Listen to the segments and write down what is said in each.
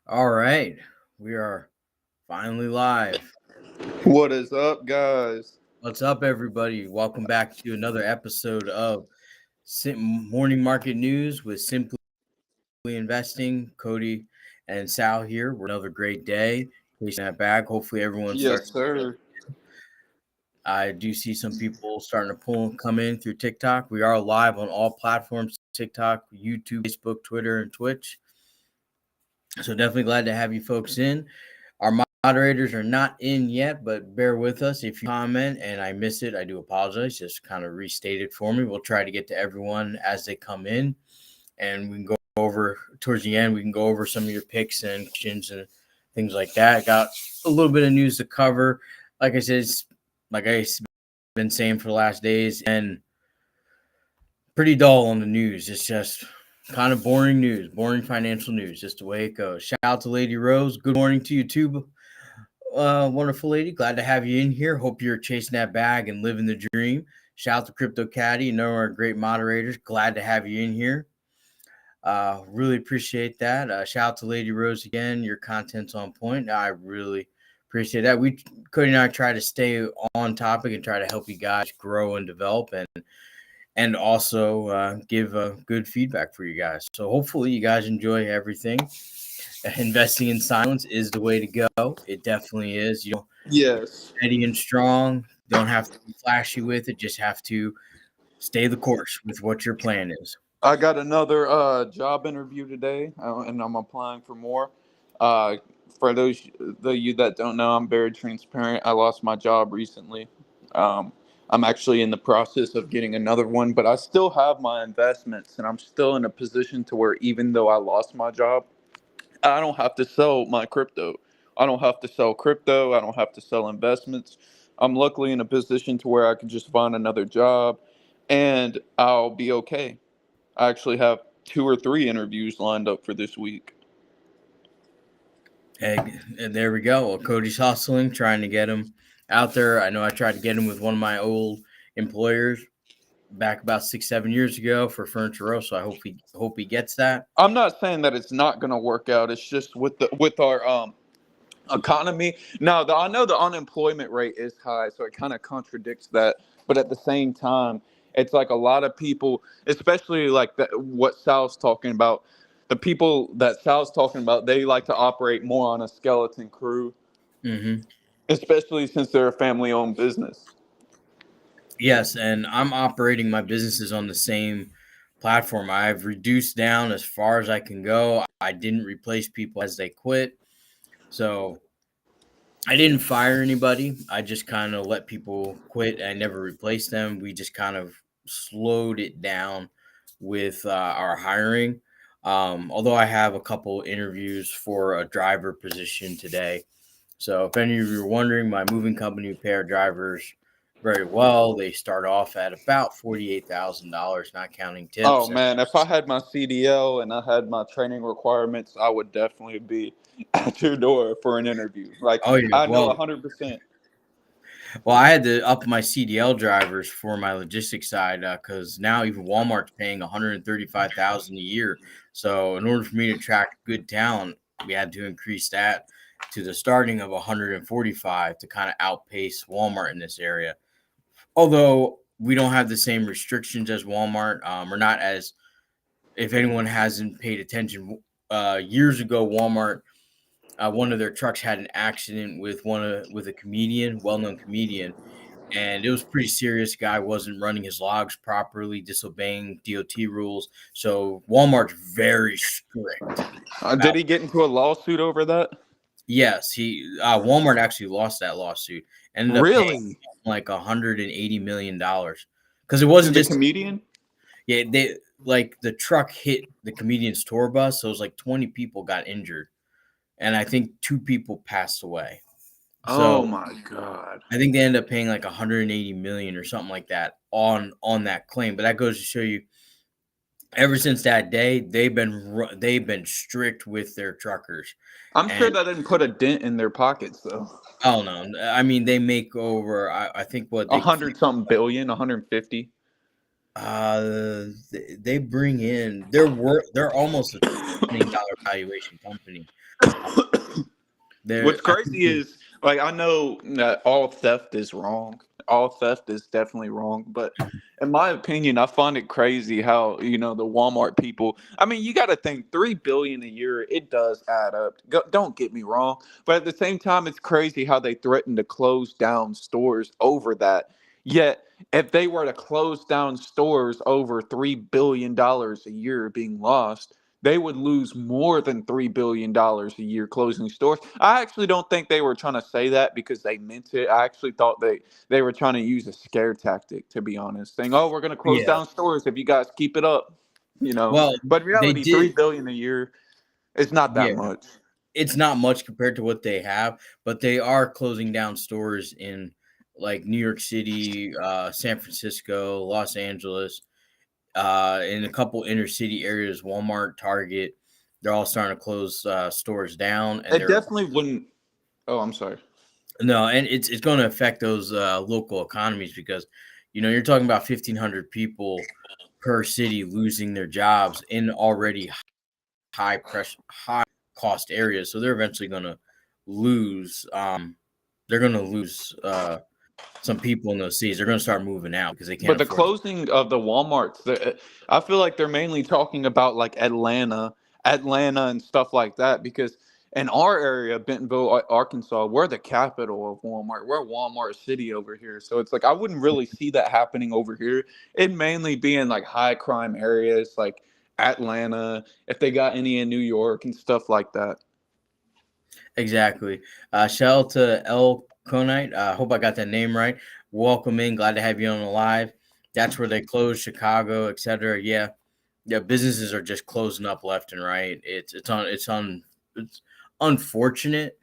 All right, we are finally live. What is up, guys? What's up, everybody? Welcome back to another episode of Morning Market News with Simply Investing. Cody and Sal here. We're another great day. Chasing that bag. Hopefully, everyone's Yes, starting. sir. I do see some people starting to come in through TikTok. We are live on all platforms: TikTok, YouTube, Facebook, Twitter, and Twitch. So definitely glad to have you folks in. Our moderators are not in yet, but bear with us. If you comment and I miss it, I do apologize. Just kind of restate it for me. We'll try to get to everyone as they come in, and we can go over towards the end. We can go over some of your picks and questions and things like that. Got a little bit of news to cover. Like I said, like I've been saying for the last days, and pretty dull on the news. It's just kind of boring news, boring financial news, just the way it goes. Shout out to Lady Rose. Good morning to you too, wonderful lady. Glad to have you in here. Hope you're chasing that bag and living the dream. Shout out to Crypto Caddy, our great moderators. Glad to have you in here. Really appreciate that. Shout out to Lady Rose again. Your content's on point. I really appreciate that. Cody and I try to stay on topic and try to help you guys grow and develop and also give good feedback for you guys. So hopefully you guys enjoy everything. Investing in silence is the way to go. It definitely is. You don't steady and strong. Don't have to be flashy with it. Just have to stay the course with what your plan is. I got another job interview today, and I'm applying for more. For those of you that don't know, I'm very transparent. I lost my job recently. I'm actually in the process of getting another one, but I still have my investments, and I'm still in a position to where even though I lost my job, I don't have to sell my crypto. I don't have to sell crypto. I don't have to sell investments. I'm luckily in a position to where I can just find another job and I'll be okay. I actually have 2 or 3 interviews lined up for this week. Hey, and there we go. Well, Cody's hustling, trying to get him out there. I know I tried to get him with one of my old employers back about 6-7 years ago for Furniture Row, so I hope he gets that. I'm not saying that it's not going to work out. It's just with our economy. Now, I know the unemployment rate is high, so it kind of contradicts that. But at the same time, it's like a lot of people, especially like what Sal's talking about, the people that Sal's talking about, they like to operate more on a skeleton crew, especially since they're a family-owned business. Yes, and I'm operating my businesses on the same platform. I've reduced down as far as I can go. I didn't replace people as they quit. So I didn't fire anybody. I just kind of let people quit. I never replaced them. We just kind of slowed it down with our hiring. Although I have a couple interviews for a driver position today. So if any of you are wondering, my moving company we pay our drivers very well. They start off at about $48,000, not counting tips. Oh man, if I had my CDL and I had my training requirements, I would definitely be at your door for an interview. Like, oh, yeah. I know 100%. Well, I had to up my CDL drivers for my logistics side because now even Walmart's paying 135,000 a year. So in order for me to attract good talent, we had to increase that to the starting of 145 to kind of outpace Walmart in this area. Although we don't have the same restrictions as Walmart, we're not as if anyone hasn't paid attention. Years ago, Walmart one of their trucks had an accident with with a comedian, well-known comedian, and it was pretty serious. Guy wasn't running his logs properly, disobeying DOT rules. So Walmart's very strict Did about. he get into a lawsuit over that? Yes, he Walmart actually lost that lawsuit. Ended up paying Really? like $180 million because it To wasn't the just comedian? yeah they like the truck hit the comedian's tour bus, so it was like 20 people got injured, and I think 2 people passed away. Oh So my God. I think they end up paying like 180 million or something like that on that claim. But that goes to show you, ever since that day, they've been strict with their truckers. I'm sure And that didn't put a dent in their pockets though. oh no, I mean they make over. I think what A they hundred something billion, 150. they bring in they're almost a $20 valuation company. They're What's I think crazy is, like, I know that all theft is wrong. All theft is definitely wrong. But in my opinion, I find it crazy how, the Walmart people, I mean, you got to think 3 billion a year, it does add up. Don't get me wrong. But at the same time, it's crazy how they threaten to close down stores over that. Yet, if they were to close down stores over $3 billion a year being lost, they would lose more than $3 billion a year closing stores. I actually don't think they were trying to say that because they meant it. I actually thought they were trying to use a scare tactic, to be honest, saying, "Oh, we're going to close yeah. down stores if you guys keep it up." Well, But in they reality, did 3 billion a year is not that yeah. much. It's not much compared to what they have, but they are closing down stores in like New York City, San Francisco, Los Angeles, in a couple inner city areas, Walmart, Target. They're all starting to close stores down, and It they're definitely wouldn't. Oh, I'm sorry. no, and it's going to affect those local economies because you're talking about 1,500 people per city losing their jobs in already high pressure, high cost areas. So they're eventually going to lose. They're going to lose some people in those cities. They're going to start moving out because they But can't the afford. closing of the Walmarts, I feel like they're mainly talking about like Atlanta and stuff like that because in our area, Bentonville, Arkansas, we're the capital of Walmart. We're Walmart City over here. So it's like I wouldn't really see that happening over here. It'd mainly be in like high crime areas like Atlanta, if they got any in New York and stuff like that. Exactly. Shout out to El Conite. Hope I got that name right. Welcome in. Glad to have you on the live. That's where they close Chicago, etc. Yeah, yeah. Businesses are just closing up left and right. It's unfortunate,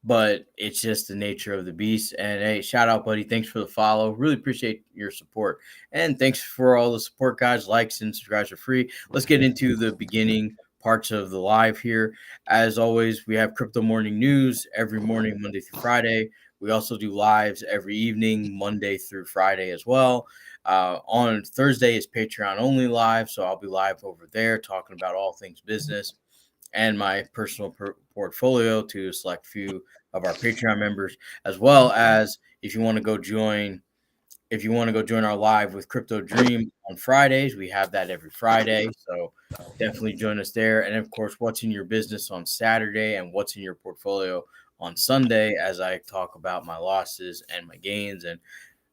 but it's just the nature of the beast. And hey, shout out, buddy. Thanks for the follow. Really appreciate your support. And thanks for all the support, guys. Likes and subscribes are free. Let's get into the beginning parts of the live here. As always, we have crypto morning news every morning, Monday through Friday. We also do lives every evening, Monday through Friday as well. On Thursday is Patreon only live, so I'll be live over there talking about all things business and my personal portfolio to a select few of our Patreon members, as well as if you want to go join our live with Crypto Dream on Fridays, we have that every Friday. So definitely join us there. And of course, what's in your business on Saturday and what's in your portfolio on Sunday, as I talk about my losses and my gains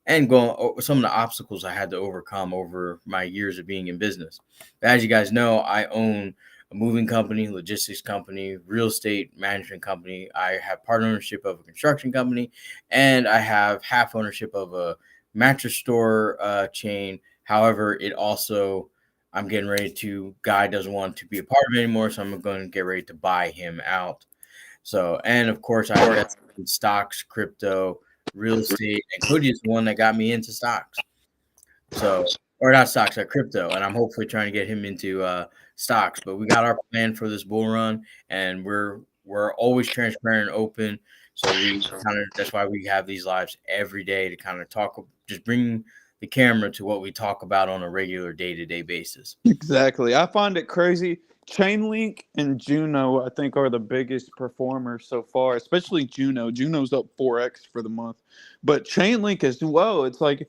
and going over some of the obstacles I had to overcome over my years of being in business. As you guys know, I own a moving company, logistics company, real estate management company. I have part ownership of a construction company, and I have half ownership of a mattress store chain. However, I'm getting ready to, guy doesn't want to be a part of it anymore, so I'm going to get ready to buy him out. So, and of course, I invest in stocks, crypto, real estate, and Cody is the one that got me into stocks. So, or not stocks, crypto, and I'm hopefully trying to get him into stocks. But we got our plan for this bull run, and we're always transparent and open. So that's why we have these lives every day to kind of talk, just bring the camera to what we talk about on a regular day-to-day basis. Exactly. I find it crazy. Chainlink and Juno, I think, are the biggest performers so far, especially Juno. Juno's up 4x for the month. But Chainlink as well, it's like,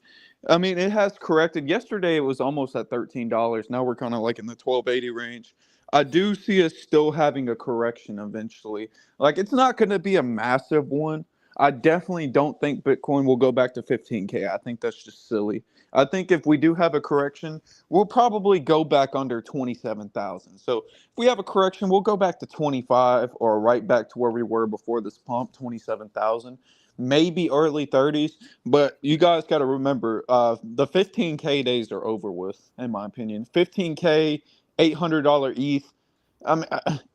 I mean, it has corrected. Yesterday it was almost at $13. Now we're kind of like in the 1280 range. I do see us still having a correction eventually. Like, it's not going to be a massive one. I definitely don't think Bitcoin will go back to 15K. I think that's just silly. I think if we do have a correction, we'll probably go back under 27,000. So if we have a correction, we'll go back to 25 or right back to where we were before this pump, 27,000, maybe early 30s. But you guys got to remember, the 15K days are over with, in my opinion. 15K, $800 ETH. I mean,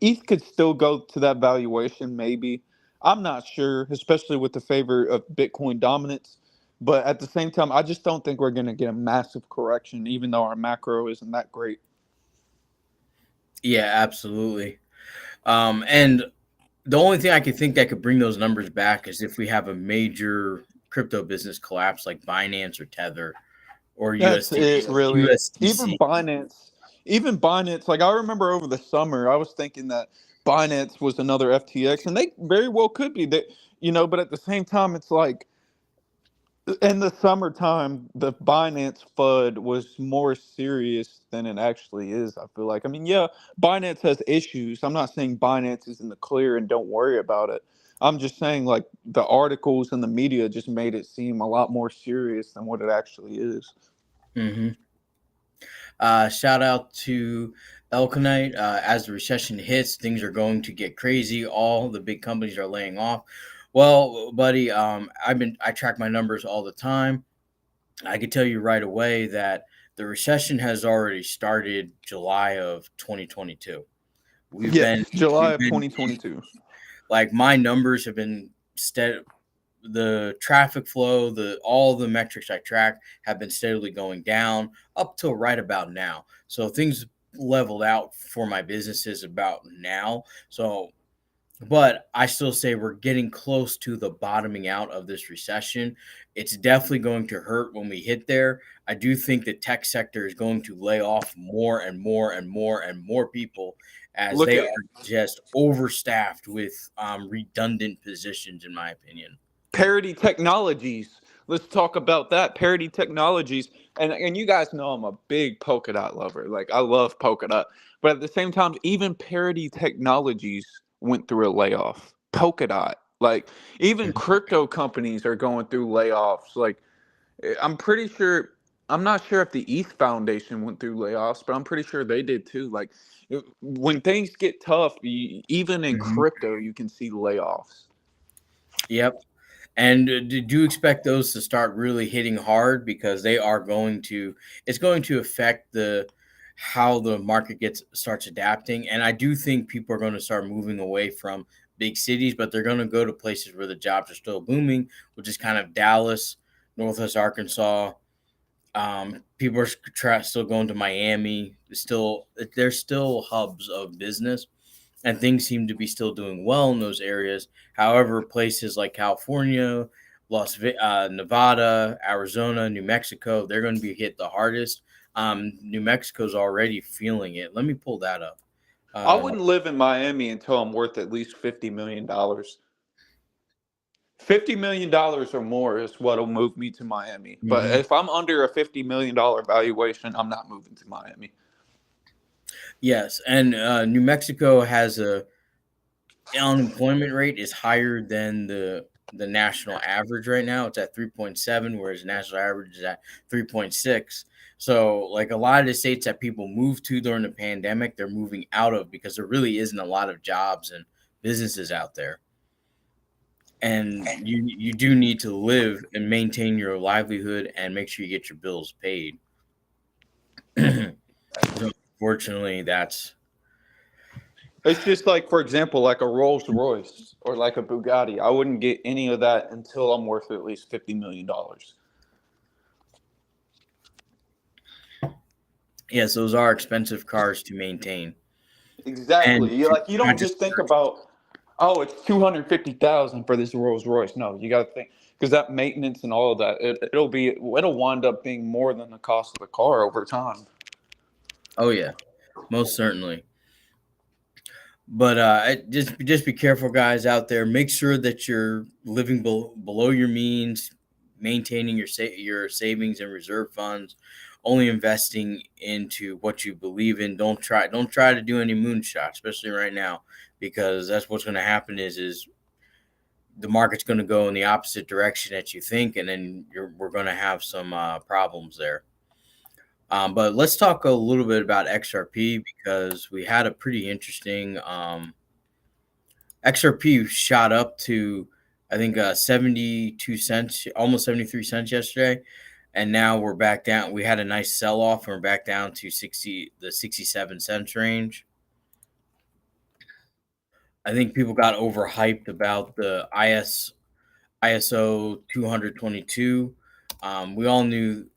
ETH could still go to that valuation, maybe. I'm not sure, especially with the favor of Bitcoin dominance. But at the same time, I just don't think we're going to get a massive correction, even though our macro isn't that great. Yeah, absolutely. And the only thing I could think that could bring those numbers back is if we have a major crypto business collapse like Binance or Tether or That's it, really. USDC. Even Binance, like I remember over the summer, I was thinking that Binance was another FTX, and they very well could be. That, but at the same time, it's like in the summertime, the Binance FUD was more serious than it actually is, I feel like. I mean, yeah, Binance has issues. I'm not saying Binance is in the clear and don't worry about it. I'm just saying, like, the articles and the media just made it seem a lot more serious than what it actually is. Mm-hmm. Shout out to Elkanite. As the recession hits, things are going to get crazy. All the big companies are laying off. Well, buddy, I track my numbers all the time. I can tell you right away that the recession has already started July of 2022. We've been Yes, July we've of been 2022. like my numbers have been steady. The traffic flow, all the metrics I track have been steadily going down up till right about now. So things leveled out for my businesses about now. So but I still say we're getting close to the bottoming out of this recession. It's definitely going to hurt when we hit there. I do think the tech sector is going to lay off more and more and more and more people as Look they at are just overstaffed with redundant positions, in my opinion. Parity Technologies. Let's talk about that. Parity Technologies. And you guys know I'm a big Polkadot lover. Like, I love Polkadot. But at the same time, even Parity Technologies went through a layoff. Polkadot. Like, even Mhm. crypto companies are going through layoffs. Like, I'm pretty sure, I'm not sure if the ETH Foundation went through layoffs, but I'm pretty sure they did too. Like, when things get tough, even in Mhm. crypto, you can see layoffs. Yep. And did you expect those to start really hitting hard because they are going to? It's going to affect the how the market starts adapting. And I do think people are going to start moving away from big cities, but they're going to go to places where the jobs are still booming, which is kind of Dallas, Northwest Arkansas. People are still going to Miami. There's still hubs of business and things seem to be still doing well in those areas. However, places like California, Nevada, Arizona, New Mexico, they're going to be hit the hardest. New Mexico's already feeling it. Let me pull that up. I Um, wouldn't live in Miami until I'm worth at least $50 million. $50 million or more is what'll move me to Miami. But mhm. if I'm under a $50 million valuation, I'm not moving to Miami. Yes, and New Mexico has a unemployment rate is higher than the national average right now. It's at 3.7, whereas the national average is at 3.6. So, like a lot of the states that people moved to during the pandemic, they're moving out of because there really isn't a lot of jobs and businesses out there. And you do need to live and maintain your livelihood and make sure you get your bills paid. So, unfortunately, that's It's just like, for example, like a Rolls Royce or like a Bugatti. I wouldn't get any of that until I'm worth at least $50 million. yes, those are expensive cars to maintain and Exactly. You to like you not don't just just think about. Oh, it's 250,000 for this Rolls Royce. No, you got to think because that maintenance and all of that, it'll wind up being more than the cost of the car over time. Oh yeah, most certainly. But just be careful, guys out there. Make sure that you're living below your means, maintaining your savings and reserve funds, only investing into what you believe in. Don't try to do any moonshots, especially right now, because that's what's going to happen. Is the market's going to go in the opposite direction that you think, and then we're going to have some problems there. But let's talk a little bit about XRP because we had a pretty interesting. XRP shot up to, I think, 72 cents, almost 73 cents yesterday. And now we're back down. We had a nice sell off and we're back down to the 67 cents range. I think people got overhyped about the ISO 222. We all knew,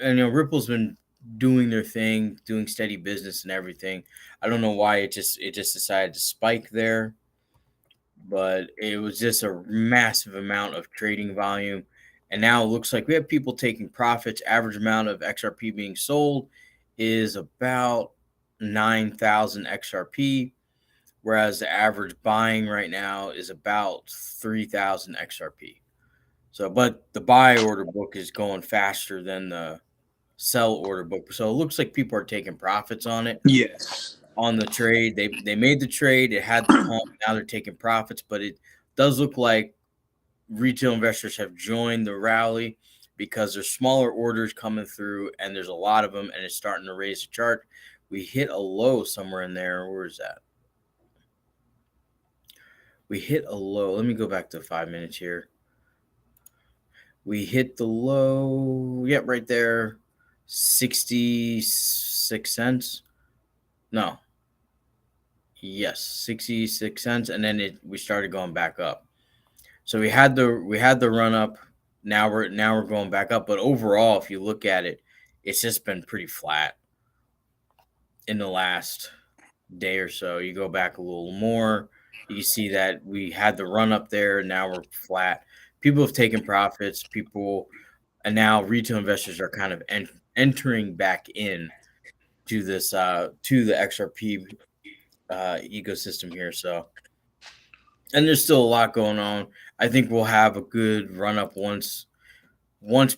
and Ripple's been doing their thing, doing steady business and everything. I don't know why it just decided to spike there, but it was just a massive amount of trading volume. And now it looks like we have people taking profits. Average amount of XRP being sold is about 9,000 XRP, whereas the average buying right now is about 3,000 XRP. So, but the buy order book is going faster than the sell order book. So it looks like people are taking profits on it, Yes. on the trade. They made the trade. It had the pump. Now they're taking profits, but it does look like retail investors have joined the rally because there's smaller orders coming through, and there's a lot of them, and it's starting to raise the chart. We hit a low somewhere in there. Where is that? We hit a low. Let me go back to 5 minutes here. We hit the low. Yep, right there. 66 cents. No. Yes, 66 cents. And then we started going back up. So we had the run up. Now we're going back up. But overall, if you look at it, it's just been pretty flat in the last day or so. You go back a little more, you see that we had the run up there. Now we're flat. People have taken profits. And now retail investors are kind of entering back in to this to the XRP ecosystem here. So, and there's still a lot going on. I think we'll have a good run up once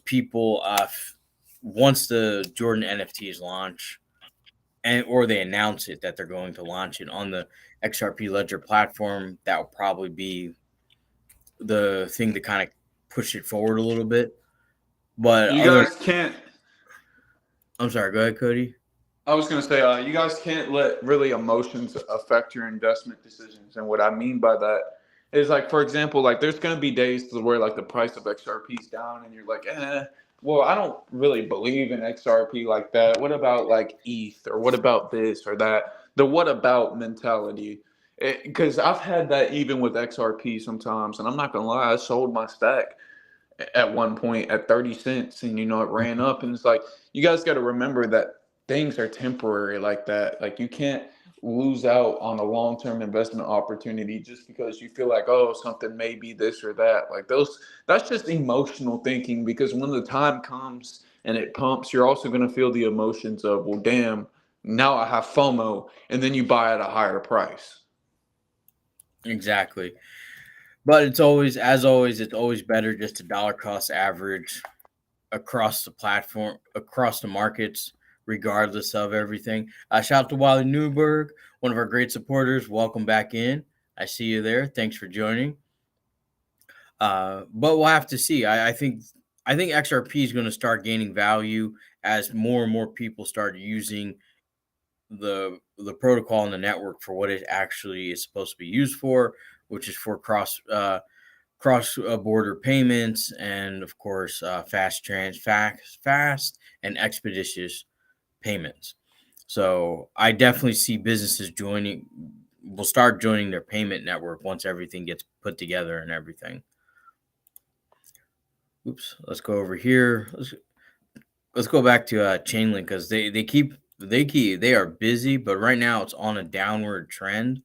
people once the Jordan NFTs launch, and or they announce it that they're going to launch it on the XRP Ledger platform. That will probably be the thing to kind of push it forward a little bit. But You guys can't. I'm sorry. Go ahead, Cody. I was going to say, you guys can't let really emotions affect your investment decisions. And what I mean by that is, like, for example, like there's going to be days where like the price of XRP is down, and you're like, well, I don't really believe in XRP like that. What about like ETH, or what about this or that? The what about mentality. Because I've had that even with XRP sometimes, and I'm not gonna lie, I sold my stack at one point at 30 cents, and it ran up, and it's like, you guys got to remember that things are temporary like that. Like, you can't lose out on a long-term investment opportunity just because you feel like, oh, something may be this or that. Like, that's just emotional thinking, because when the time comes and it pumps, you're also going to feel the emotions of, well, damn, now I have FOMO, and then you buy at a higher price. Exactly. But it's always better just to dollar cost average across the platform, across the markets, regardless of everything. Shout out to Wally Newberg, one of our great supporters. Welcome back in. I see you there. Thanks for joining. But we'll have to see. I think XRP is going to start gaining value as more and more people start using the protocol and the network for what it actually is supposed to be used for, which is for cross border payments, and of course fast and expeditious payments. So I definitely see businesses will start joining their payment network once everything gets put together and everything. Oops, let's go over here. Let's go back to Chainlink, because they are busy, but right now it's on a downward trend.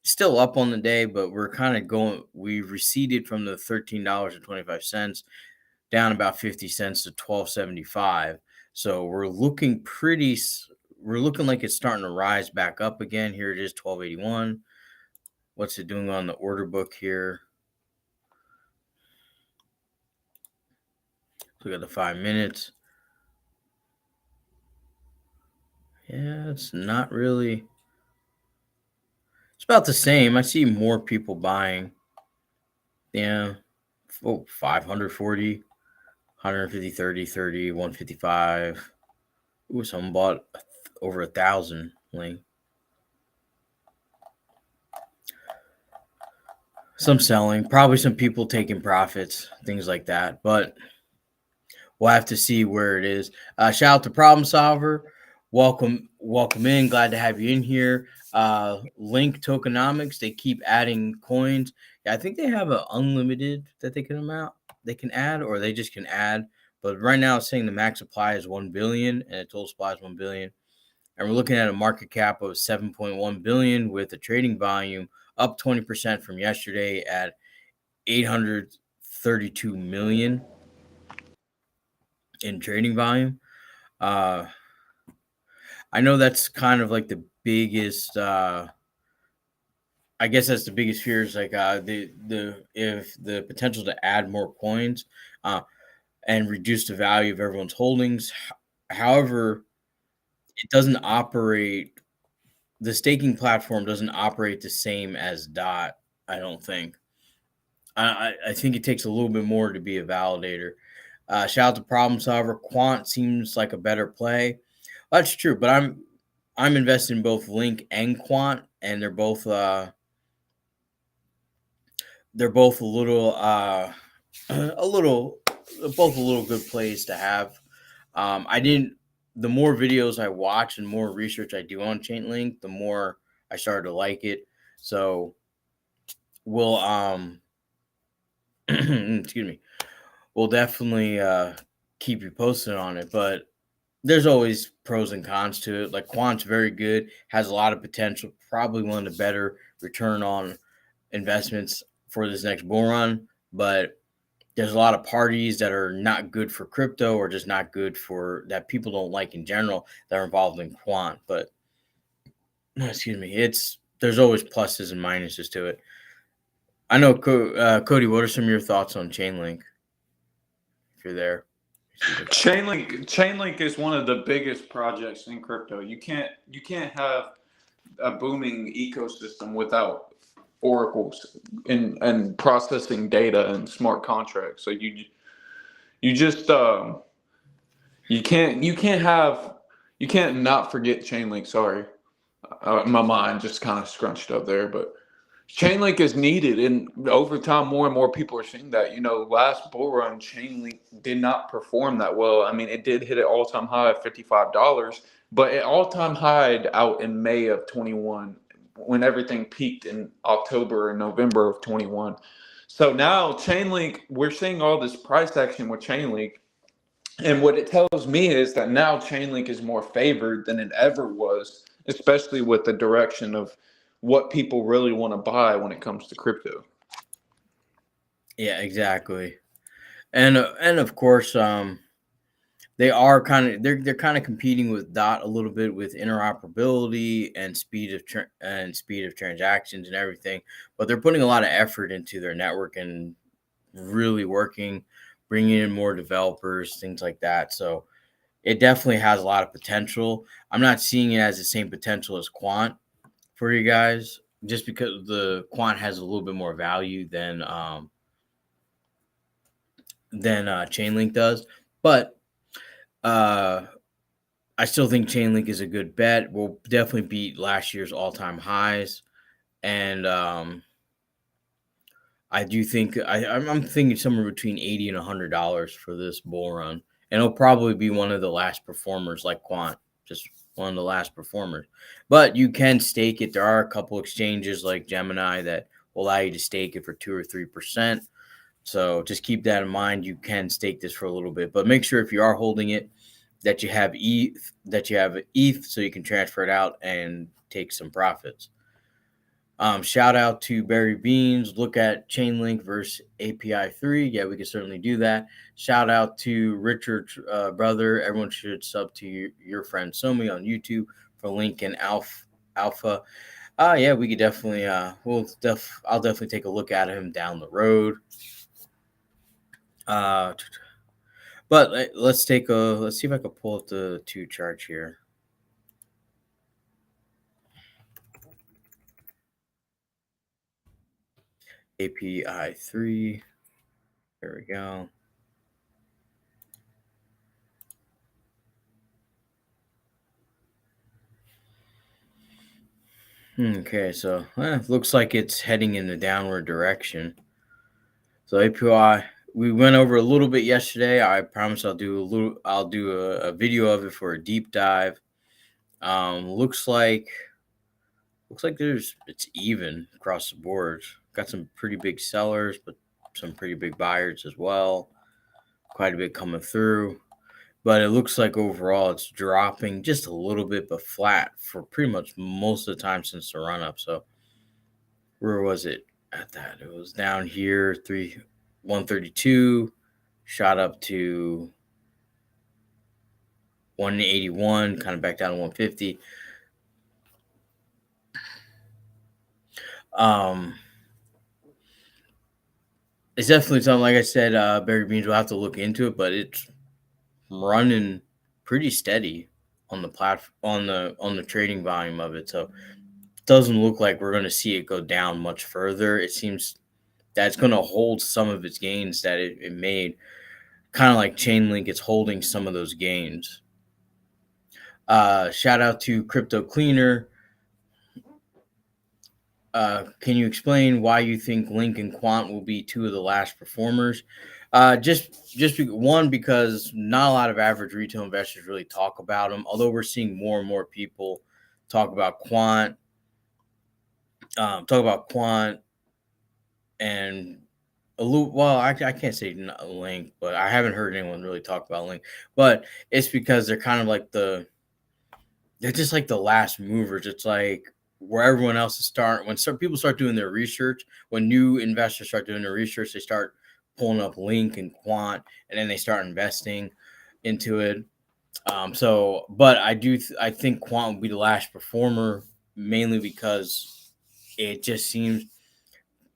still up on the day, but we're kind of going. We receded from the $13.25 down about 50 cents to $12.75. So we're looking pretty. We're looking like it's starting to rise back up again. Here it is, $12.81. What's it doing on the order book here? Look at the 5 minutes. Yeah, it's not really. It's about the same. I see more people buying. Yeah. 540, 150, 30, 30, 155. Ooh, someone bought over 1,000. Like, some selling, probably some people taking profits, things like that. But we'll have to see where it is. Shout out to Problem Solver. Welcome in. Glad to have you in here. Link Tokenomics. They keep adding coins. Yeah, I think they have an unlimited that they can add, or they just can add. But right now, it's saying the max supply is 1 billion, and the total supply is 1 billion. And we're looking at a market cap of 7.1 billion with a trading volume up 20% from yesterday at 832 million in trading volume. I know that's kind of like the biggest. I guess that's the biggest fear is like the potential to add more coins and reduce the value of everyone's holdings. However, it doesn't operate. The staking platform doesn't operate the same as DOT. I don't think. I think it takes a little bit more to be a validator. Shout out to Problem Solver. Quant seems like a better play. That's true, but I'm invested in both Link and Quant, and they're both a little a little both a little good plays to have. I didn't. The more videos I watch and more research I do on Chainlink, the more I started to like it. So we'll excuse me. We'll definitely keep you posted on it, but there's always pros and cons to it. Like Quant's very good, has a lot of potential, probably one of the better return on investments for this next bull run, but there's a lot of parties that are not good for crypto or just not good for that people don't like in general that are involved in Quant. But excuse me, there's always pluses and minuses to it. I know, Cody. What are some of your thoughts on Chainlink? If you're there, Chainlink is one of the biggest projects in crypto. You can't have a booming ecosystem without oracles and processing data and smart contracts. So you just you can't not forget Chainlink. Sorry, my mind just kind of scrunched up there, but Chainlink is needed, and over time, more and more people are seeing that. Last bull run, Chainlink did not perform that well. I mean, it did hit an all-time high of $55, but it all-time high out in May of 21, when everything peaked in October and November of 21. So now Chainlink, we're seeing all this price action with Chainlink, and what it tells me is that now Chainlink is more favored than it ever was, especially with the direction of what people really want to buy when it comes to crypto. yeah, exactly, and of course, they are they're kind of competing with DOT a little bit with interoperability and speed of transactions and everything, but they're putting a lot of effort into their network and really working, bringing in more developers, things like that. So it definitely has a lot of potential. I'm not seeing it as the same potential as Quant for you guys, just because the Quant has a little bit more value than Chainlink does. But I still think Chainlink is a good bet. We'll definitely beat last year's all-time highs, and I do think I'm thinking somewhere between $80 and $100 for this bull run, and it'll probably be one of the last performers, like Quant, just one of the last performers. But you can stake it. There are a couple exchanges like Gemini that will allow you to stake it for 2 or 3%. So just keep that in mind. You can stake this for a little bit, but make sure if you are holding it that you have ETH, so you can transfer it out and take some profits. Shout out to Barry Beans. Look at Chainlink versus API 3. Yeah, we can certainly do that. Shout out to Richard Brother. Everyone should sub to your friend Somi on YouTube for Lincoln Alpha. Yeah, we could definitely I'll definitely take a look at him down the road. But let's see if I can pull up the two charts here. API 3. There we go. Okay, so looks like it's heading in the downward direction. So API, we went over a little bit yesterday. I promise I'll do a video of it for a deep dive. Looks like it's even across the board. Got some pretty big sellers, but some pretty big buyers as well. Quite a bit coming through. But it looks like overall it's dropping just a little bit, but flat for pretty much most of the time since the run up. So where was it at that? It was down here, 132, shot up to 181, kind of back down to 150. It's definitely something, like I said, Barry Beans will have to look into it, but it's running pretty steady on the on the trading volume of it. So it doesn't look like we're going to see it go down much further. It seems that it's going to hold some of its gains that it made, kind of like Chainlink. It's holding some of those gains. Shout out to Crypto Cleaner. Can you explain why you think Link and Quant will be two of the last performers? One, because not a lot of average retail investors really talk about them. Although we're seeing more and more people talk about Quant, and a little. Well, I can't say Link, but I haven't heard anyone really talk about Link. But it's because they're kind of like they're just like the last movers. It's like where everyone else is starting. When people start doing their research, when new investors start doing their research, they start pulling up Link and Quant, and then they start investing into it. But I think Quant will be the last performer, mainly because it just seems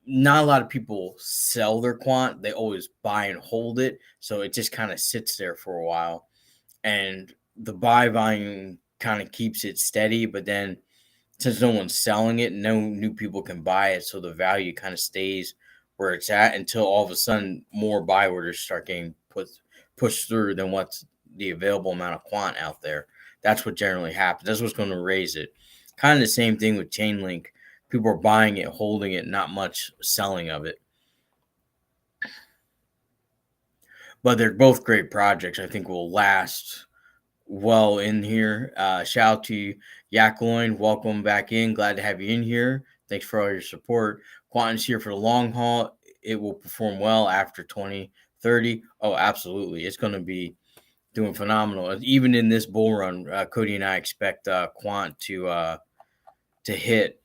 not a lot of people sell their Quant. They always buy and hold it, so it just kind of sits there for a while, and the buy volume kind of keeps it steady. But then since no one's selling it, no new people can buy it, so the value kind of stays where it's at until all of a sudden more buy orders start getting pushed through than what's the available amount of Quant out there. That's what generally happens. That's what's going to raise it. Kind of the same thing with Chainlink. People are buying it, holding it, not much selling of it. But they're both great projects. I think will last well in here. Shout out to Yakloin. Welcome back in. Glad to have you in here. Thanks for all your support. Quantum's here for the long haul. It will perform well after 2030. Oh, absolutely. It's going to be doing phenomenal. Even in this bull run, Cody and I expect Quant to hit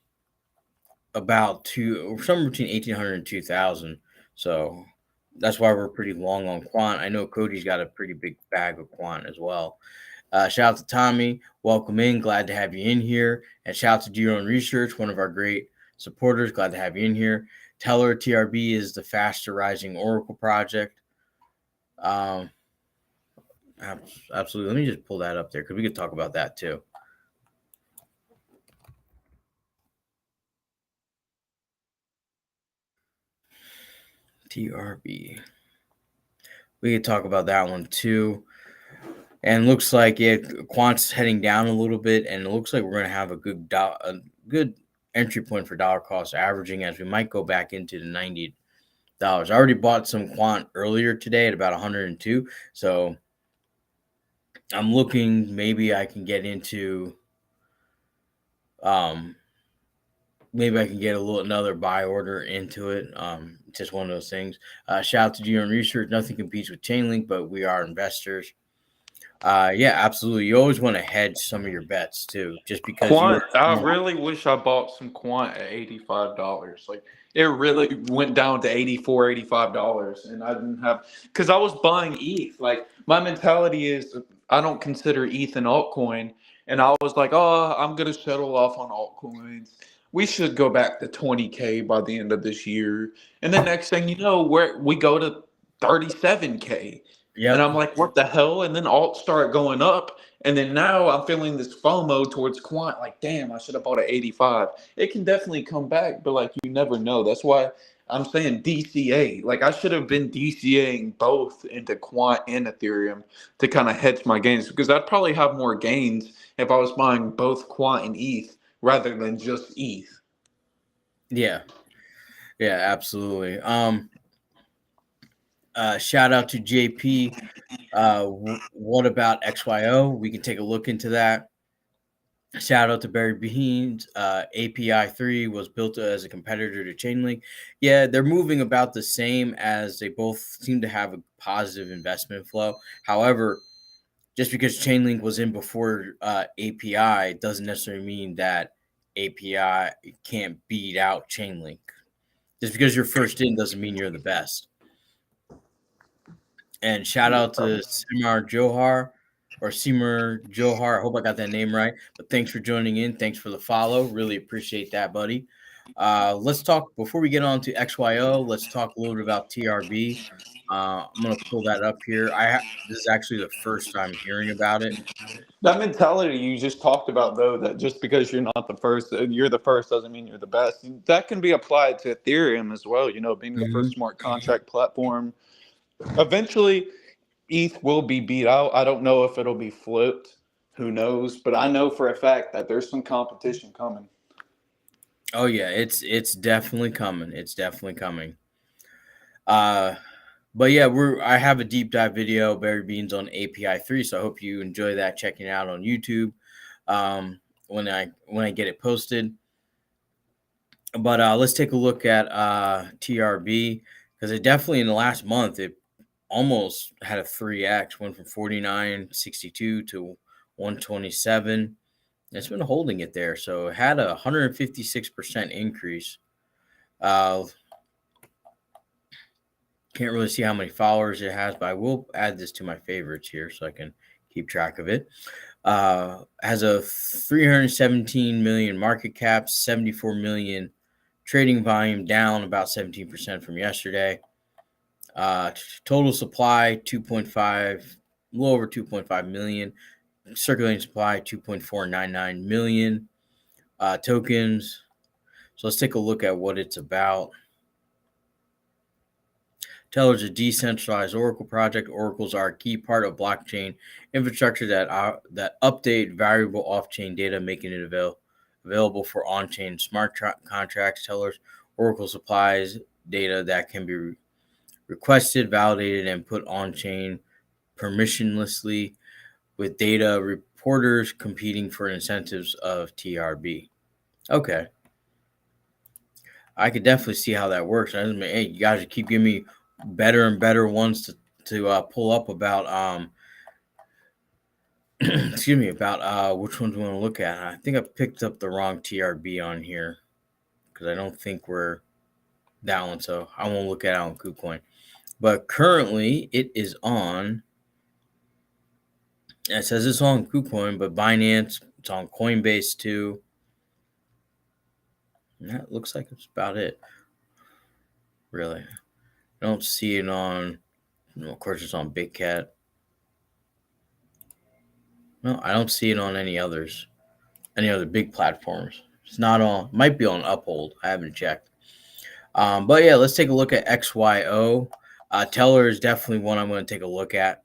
about somewhere between 1,800 and 2,000. So that's why we're pretty long on Quant. I know Cody's got a pretty big bag of Quant as well. Shout out to Tommy. Welcome in. Glad to have you in here. And shout out to Do Your Own Research, one of our great supporters. Glad to have you in here. Teller TRB is the faster rising Oracle project. Absolutely. Let me just pull that up there because we could talk about that too. TRB. We could talk about that one too. And looks like Quant's heading down a little bit, and it looks like we're going to have a good entry point for dollar cost averaging, as we might go back into the $90. I already bought some Quant earlier today at about 102, so I'm looking maybe I can get into maybe I can get another buy order into it. Just one of those things. Shout out to Do Your Own Research. Nothing competes with Chainlink, but we are investors. Yeah, absolutely. You always want to hedge some of your bets too, just because you Quant, I understand. really wish I bought some quant at $85. Like it really went down to 84, $85, and I didn't have because I was buying ETH. Like my mentality is I don't consider ETH an altcoin, and I was like, oh, I'm gonna settle off on altcoins. We should go back to 20K by the end of this year, and the next thing you know, we go to 37K, and Yep. I'm like, what the hell? And then alt start going up. And then now I'm feeling this FOMO towards quant. Like, damn, I should have bought an 85. It can definitely come back, but like you never know. That's why I'm saying DCA. Like I should have been DCAing both into quant and Ethereum to kind of hedge my gains because I'd probably have more gains if I was buying both quant and ETH rather than just ETH. Yeah. Yeah. Absolutely. Shout out to JP. What about XYO? We can take a look into that. Shout out to Barry Beans. API 3 was built as a competitor to Chainlink. Yeah, they're moving about the same as they both seem to have a positive investment flow. However, just because Chainlink was in before API doesn't necessarily mean that API can't beat out Chainlink. Just because you're first in doesn't mean you're the best. And shout out to Simar Johar or Simar Johar. I hope I got that name right. But thanks for joining in. Thanks for the follow. Really appreciate that, buddy. Let's talk before we get on to XYO. Let's talk a little bit about TRB. I'm gonna pull that up here. This is actually the first time hearing about it. That mentality you just talked about, though, that just because you're not the first, you're the first doesn't mean you're the best. That can be applied to Ethereum as well. You know, being the Mhm. first smart contract platform. Eventually, ETH will be beat out. I don't know if it'll be flipped. Who knows? But I know for a fact that there's some competition coming. Oh yeah, it's definitely coming. It's definitely coming. Uh, but yeah, I have a deep dive video, Barry Beans on API 3, so I hope you enjoy that. Checking it out on YouTube when I get it posted. But let's take a look at TRB because it definitely in the last month it almost had a 3x, went from 49.62 to 127. It's been holding it there, so it had a 156% increase. Uh, Can't really see how many followers it has, but I will add this to my favorites here so I can keep track of it. Has a 317 million market cap, 74 million trading volume, down about 17% from yesterday. Total supply 2.5, a little over 2.5 million. Circulating supply 2.499 million tokens. So let's take a look at what it's about. Teller is a decentralized Oracle project. Oracles are a key part of blockchain infrastructure that update valuable off-chain data, making it available for on-chain smart contracts. Tellers Oracle supplies data that can be requested, validated, and put on-chain permissionlessly, with data reporters competing for incentives of TRB. Okay, I could definitely see how that works. Hey, you guys keep giving me better and better ones to pull up about excuse me, about which ones we want to look at. I think I picked up the wrong TRB on here because I don't think we're that one, so I won't look at it on KuCoin. But currently it is on, it says it's on KuCoin, but Binance, it's on Coinbase too. And that looks like it's about it. Really. I don't see it on, of course it's on Big Cat. No, I don't see it on any other big platforms. It's not on, might be on Uphold. I haven't checked. But yeah, let's take a look at XYO. Teller is definitely one I'm going to take a look at.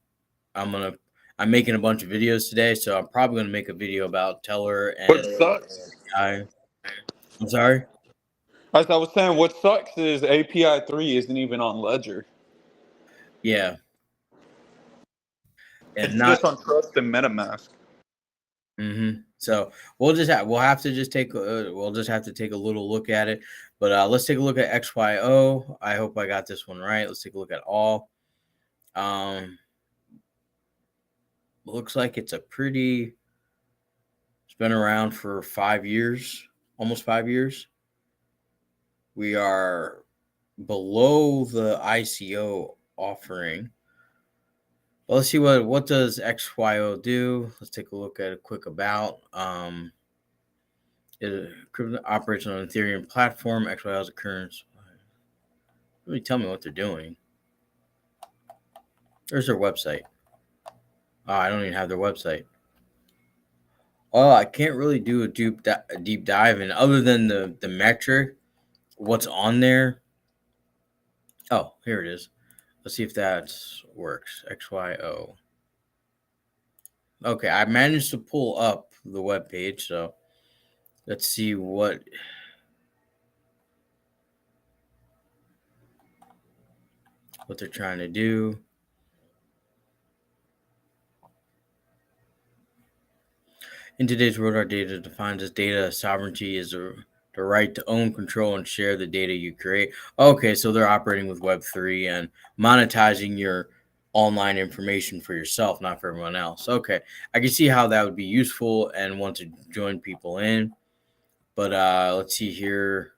I'm making a bunch of videos today, so I'm probably going to make a video about Teller What and sucks? I'm sorry. As I was saying, what sucks is API 3 isn't even on Ledger. Yeah, and It's not. just on Trust and MetaMask. So we'll have to just take we'll just have to take a little look at it. But let's take a look at XYO. I hope I got this one right. Let's take a look at all. Um, looks like it's been around for 5 years, almost 5 years. We are below the ICO offering. Well, let's see what does XYO do. Let's take a look at a quick about. It operates on an Ethereum platform. XYO is a current. Really tell me what they're doing. There's their website. Oh, I don't even have their website. Oh, I can't really do a deep dive, and other than the metric, what's on there. Oh, here it is. Let's see if that works. XYO. Okay, I managed to pull up the web page, so let's see what they're trying to do. In today's world, our data defines as data sovereignty is the right to own, control, and share the data you create. Okay, so they're operating with Web3 and monetizing your online information for yourself, not for everyone else. Okay, I can see how that would be useful and want to join people in. But let's see here.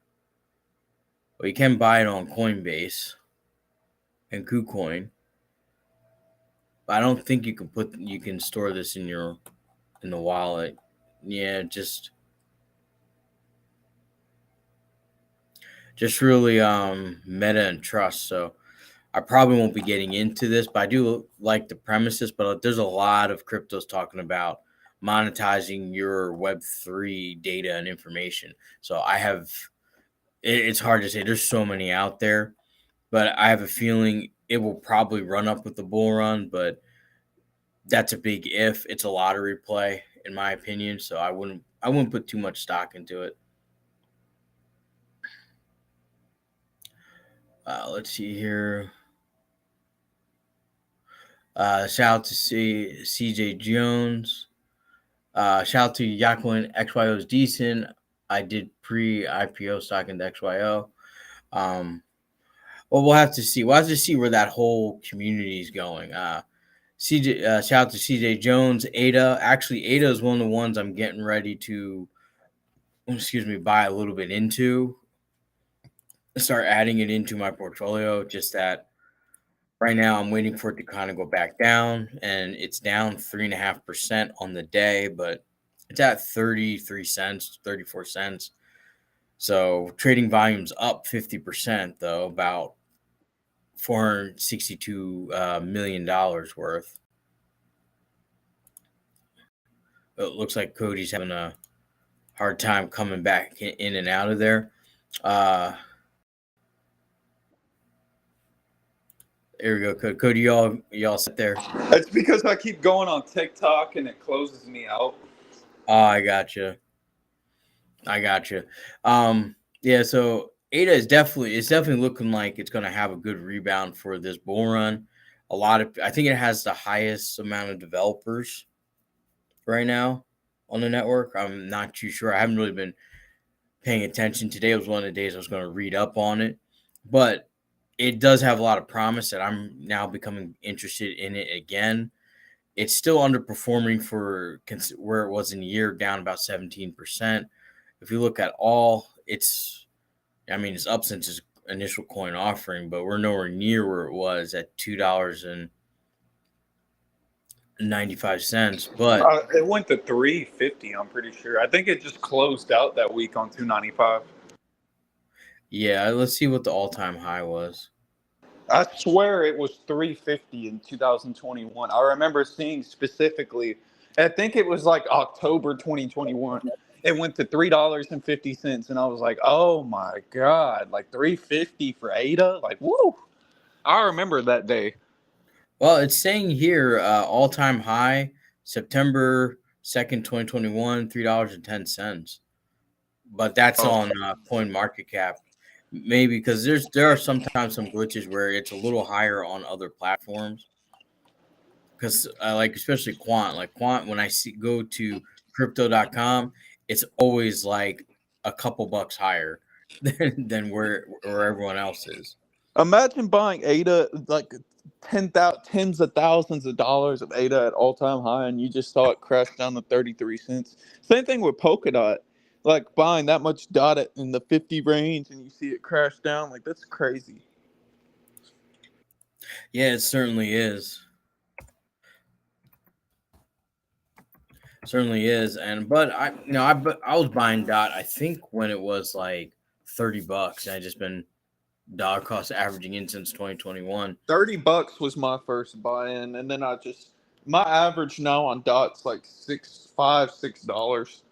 Well, you can buy it on Coinbase and KuCoin, but I don't think you can store this in the wallet. Yeah, just really meta and trust. So I probably won't be getting into this, but I do like the premises. But there's a lot of cryptos talking about monetizing your Web3 data and information. So it's hard to say. There's so many out there, but I have a feeling it will probably run up with the bull run. But that's a big if. It's a lottery play, in my opinion. So I wouldn't put too much stock into it. Let's see here. Shout out to CJ Jones. Shout out to Yakuin. XYO is decent. I did pre-IPO stock into XYO. Well, we'll have to see. We'll have to see where that whole community is going. Shout out to CJ Jones. Ada. Actually, Ada is one of the ones I'm getting ready to, buy a little bit into. Start adding it into my portfolio. Just that right now, I'm waiting for it to kind of go back down, and it's down 3.5% on the day, but it's at 33 cents, 34 cents. So trading volume's up 50%, though, about $462 million worth. It looks like Cody's having a hard time coming back in and out of there. There we go, Cody. Y'all sit there. That's because I keep going on TikTok and it closes me out. Oh, I gotcha. Yeah. So Ada is definitely looking like it's going to have a good rebound for this bull run. I think it has the highest amount of developers right now on the network. I'm not too sure. I haven't really been paying attention. Today was one of the days I was going to read up on it, but it does have a lot of promise that I'm now becoming interested in it again. It's still underperforming for where it was in a year, down about 17%. If you look at all, it's up since its initial coin offering, but we're nowhere near where it was at $2.95. But It went to 350. I'm pretty sure. I think it just closed out that week on 295. yeah, let's see what the all-time high was. I swear it was 350 in 2021. I remember seeing specifically, I think it was like October 2021. It went to $3.50, and I was like, "Oh my god!" Like 350 for Ada, like woo! I remember that day. Well, it's saying here all-time high September 2nd, 2021, $3.10. But that's on Coin Market Cap. Maybe because there are sometimes some glitches where it's a little higher on other platforms. Because like especially Quant, when I go to crypto.com, it's always like a couple bucks higher than where everyone else is. Imagine buying ADA like tens of thousands of dollars of ADA at all time high, and you just saw it crash down to 33 cents. Same thing with Polkadot. Like buying that much dot in the 50 range, and you see it crash down. Like that's crazy. Yeah, it certainly is. Certainly is. And but I was buying dot. I think when it was like $30, and I just been dollar cost averaging in since 2021. $30 was my first buy-in, and then my average now on dot's like $6.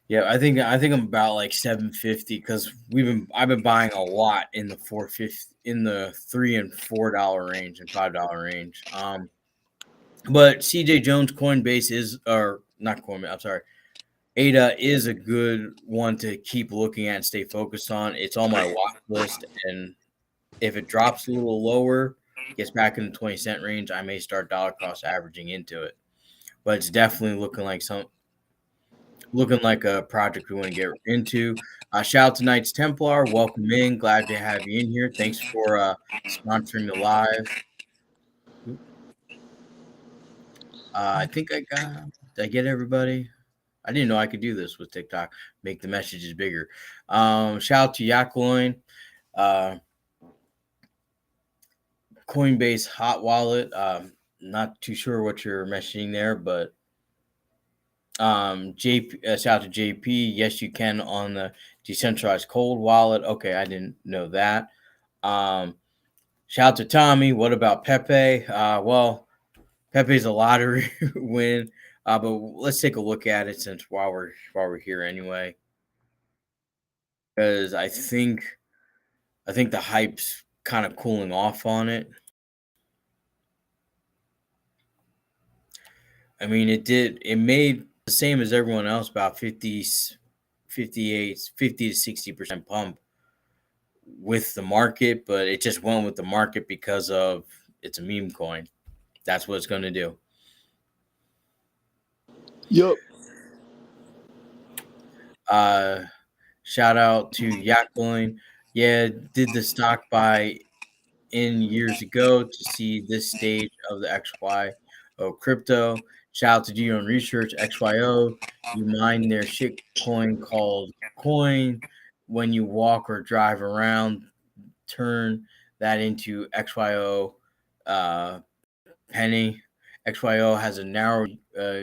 Yeah, I think I'm about like 750 because I've been buying a lot in the 450 in the $3 and $4 range and $5 range. But CJ Jones Coinbase is or not Coinbase. I'm sorry. ADA is a good one to keep looking at and stay focused on. It's on my watch list, and if it drops a little lower, gets back in the 20-cent range, I may start dollar cost averaging into it. But it's definitely looking like a project we want to get into. Shout out to Knights Templar. Welcome in. Glad to have you in here. Thanks for sponsoring the live. I think did I get everybody? I didn't know I could do this with TikTok, make the messages bigger. Shout out to Yakloin, Coinbase Hot Wallet. Not too sure what you're messaging there, but JP, shout out to JP. Yes, you can on the decentralized cold wallet. Okay, I didn't know that. Shout out to Tommy. What about Pepe? Well, Pepe's a lottery win. But let's take a look at it since while we're here anyway, because I think the hype's kind of cooling off on it. I mean, it made the same as everyone else, about 50, 58, 50 to 60% pump with the market, but it just went with the market because of it's a meme coin. That's what it's going to do. Yep. Shout out to Yakcoin. Yeah, did the stock buy in years ago to see this stage of the XYO crypto. Shout out to do your own research. XYO, you mine their shit coin called coin. When you walk or drive around, turn that into XYO penny. XYO has a narrow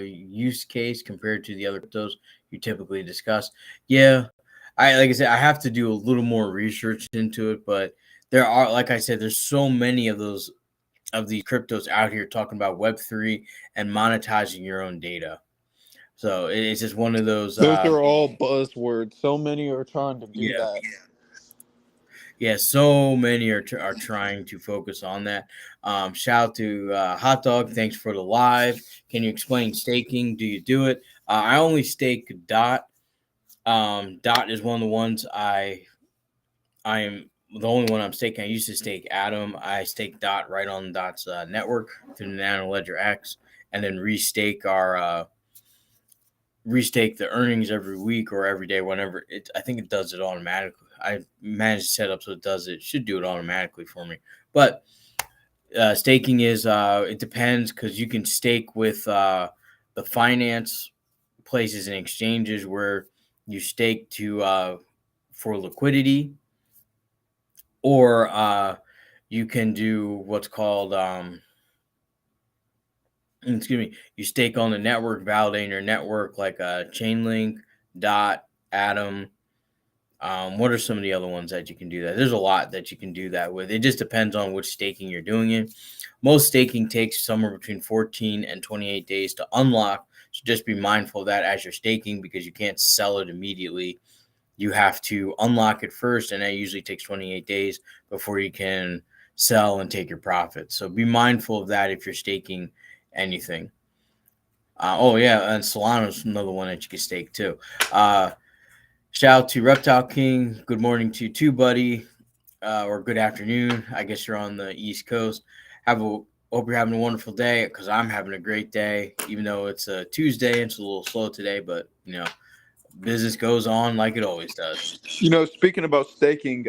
use case compared to the other cryptos you typically discuss. Yeah, like I said, I have to do a little more research into it, but there are, like I said, there's so many of these cryptos out here talking about Web3 and monetizing your own data. So it's just one of those. Those are all buzzwords. So many are trying to do that. Yeah, so many are trying to focus on that. Shout out to Hot Dog. Thanks for the live. Can you explain staking? Do you do it? I only stake DOT. DOT is one of the ones I am the only one I'm staking. I used to stake Atom. I stake DOT right on DOT's network through the Nano Ledger X, and then restake the earnings every week or every day, whenever it. I think it does it automatically. I managed to set up so it should do it automatically for me. But staking is it depends because you can stake with the finance places and exchanges where you stake to for liquidity, or you can do what's called you stake on the network, validating your network like Chainlink, Dot, Atom. What are some of the other ones that you can do that? There's a lot that you can do that with. It just depends on which staking you're doing it. Most staking takes somewhere between 14 and 28 days to unlock. So just be mindful of that as you're staking, because you can't sell it immediately. You have to unlock it first, and that usually takes 28 days before you can sell and take your profits. So be mindful of that if you're staking anything. Oh yeah, and Solana's another one that you can stake too. Shout out to Reptile King. Good morning to you too, buddy, or good afternoon. I guess you're on the East Coast. Hope you're having a wonderful day, because I'm having a great day, even though it's a Tuesday. It's a little slow today, but business goes on like it always does. Speaking about staking,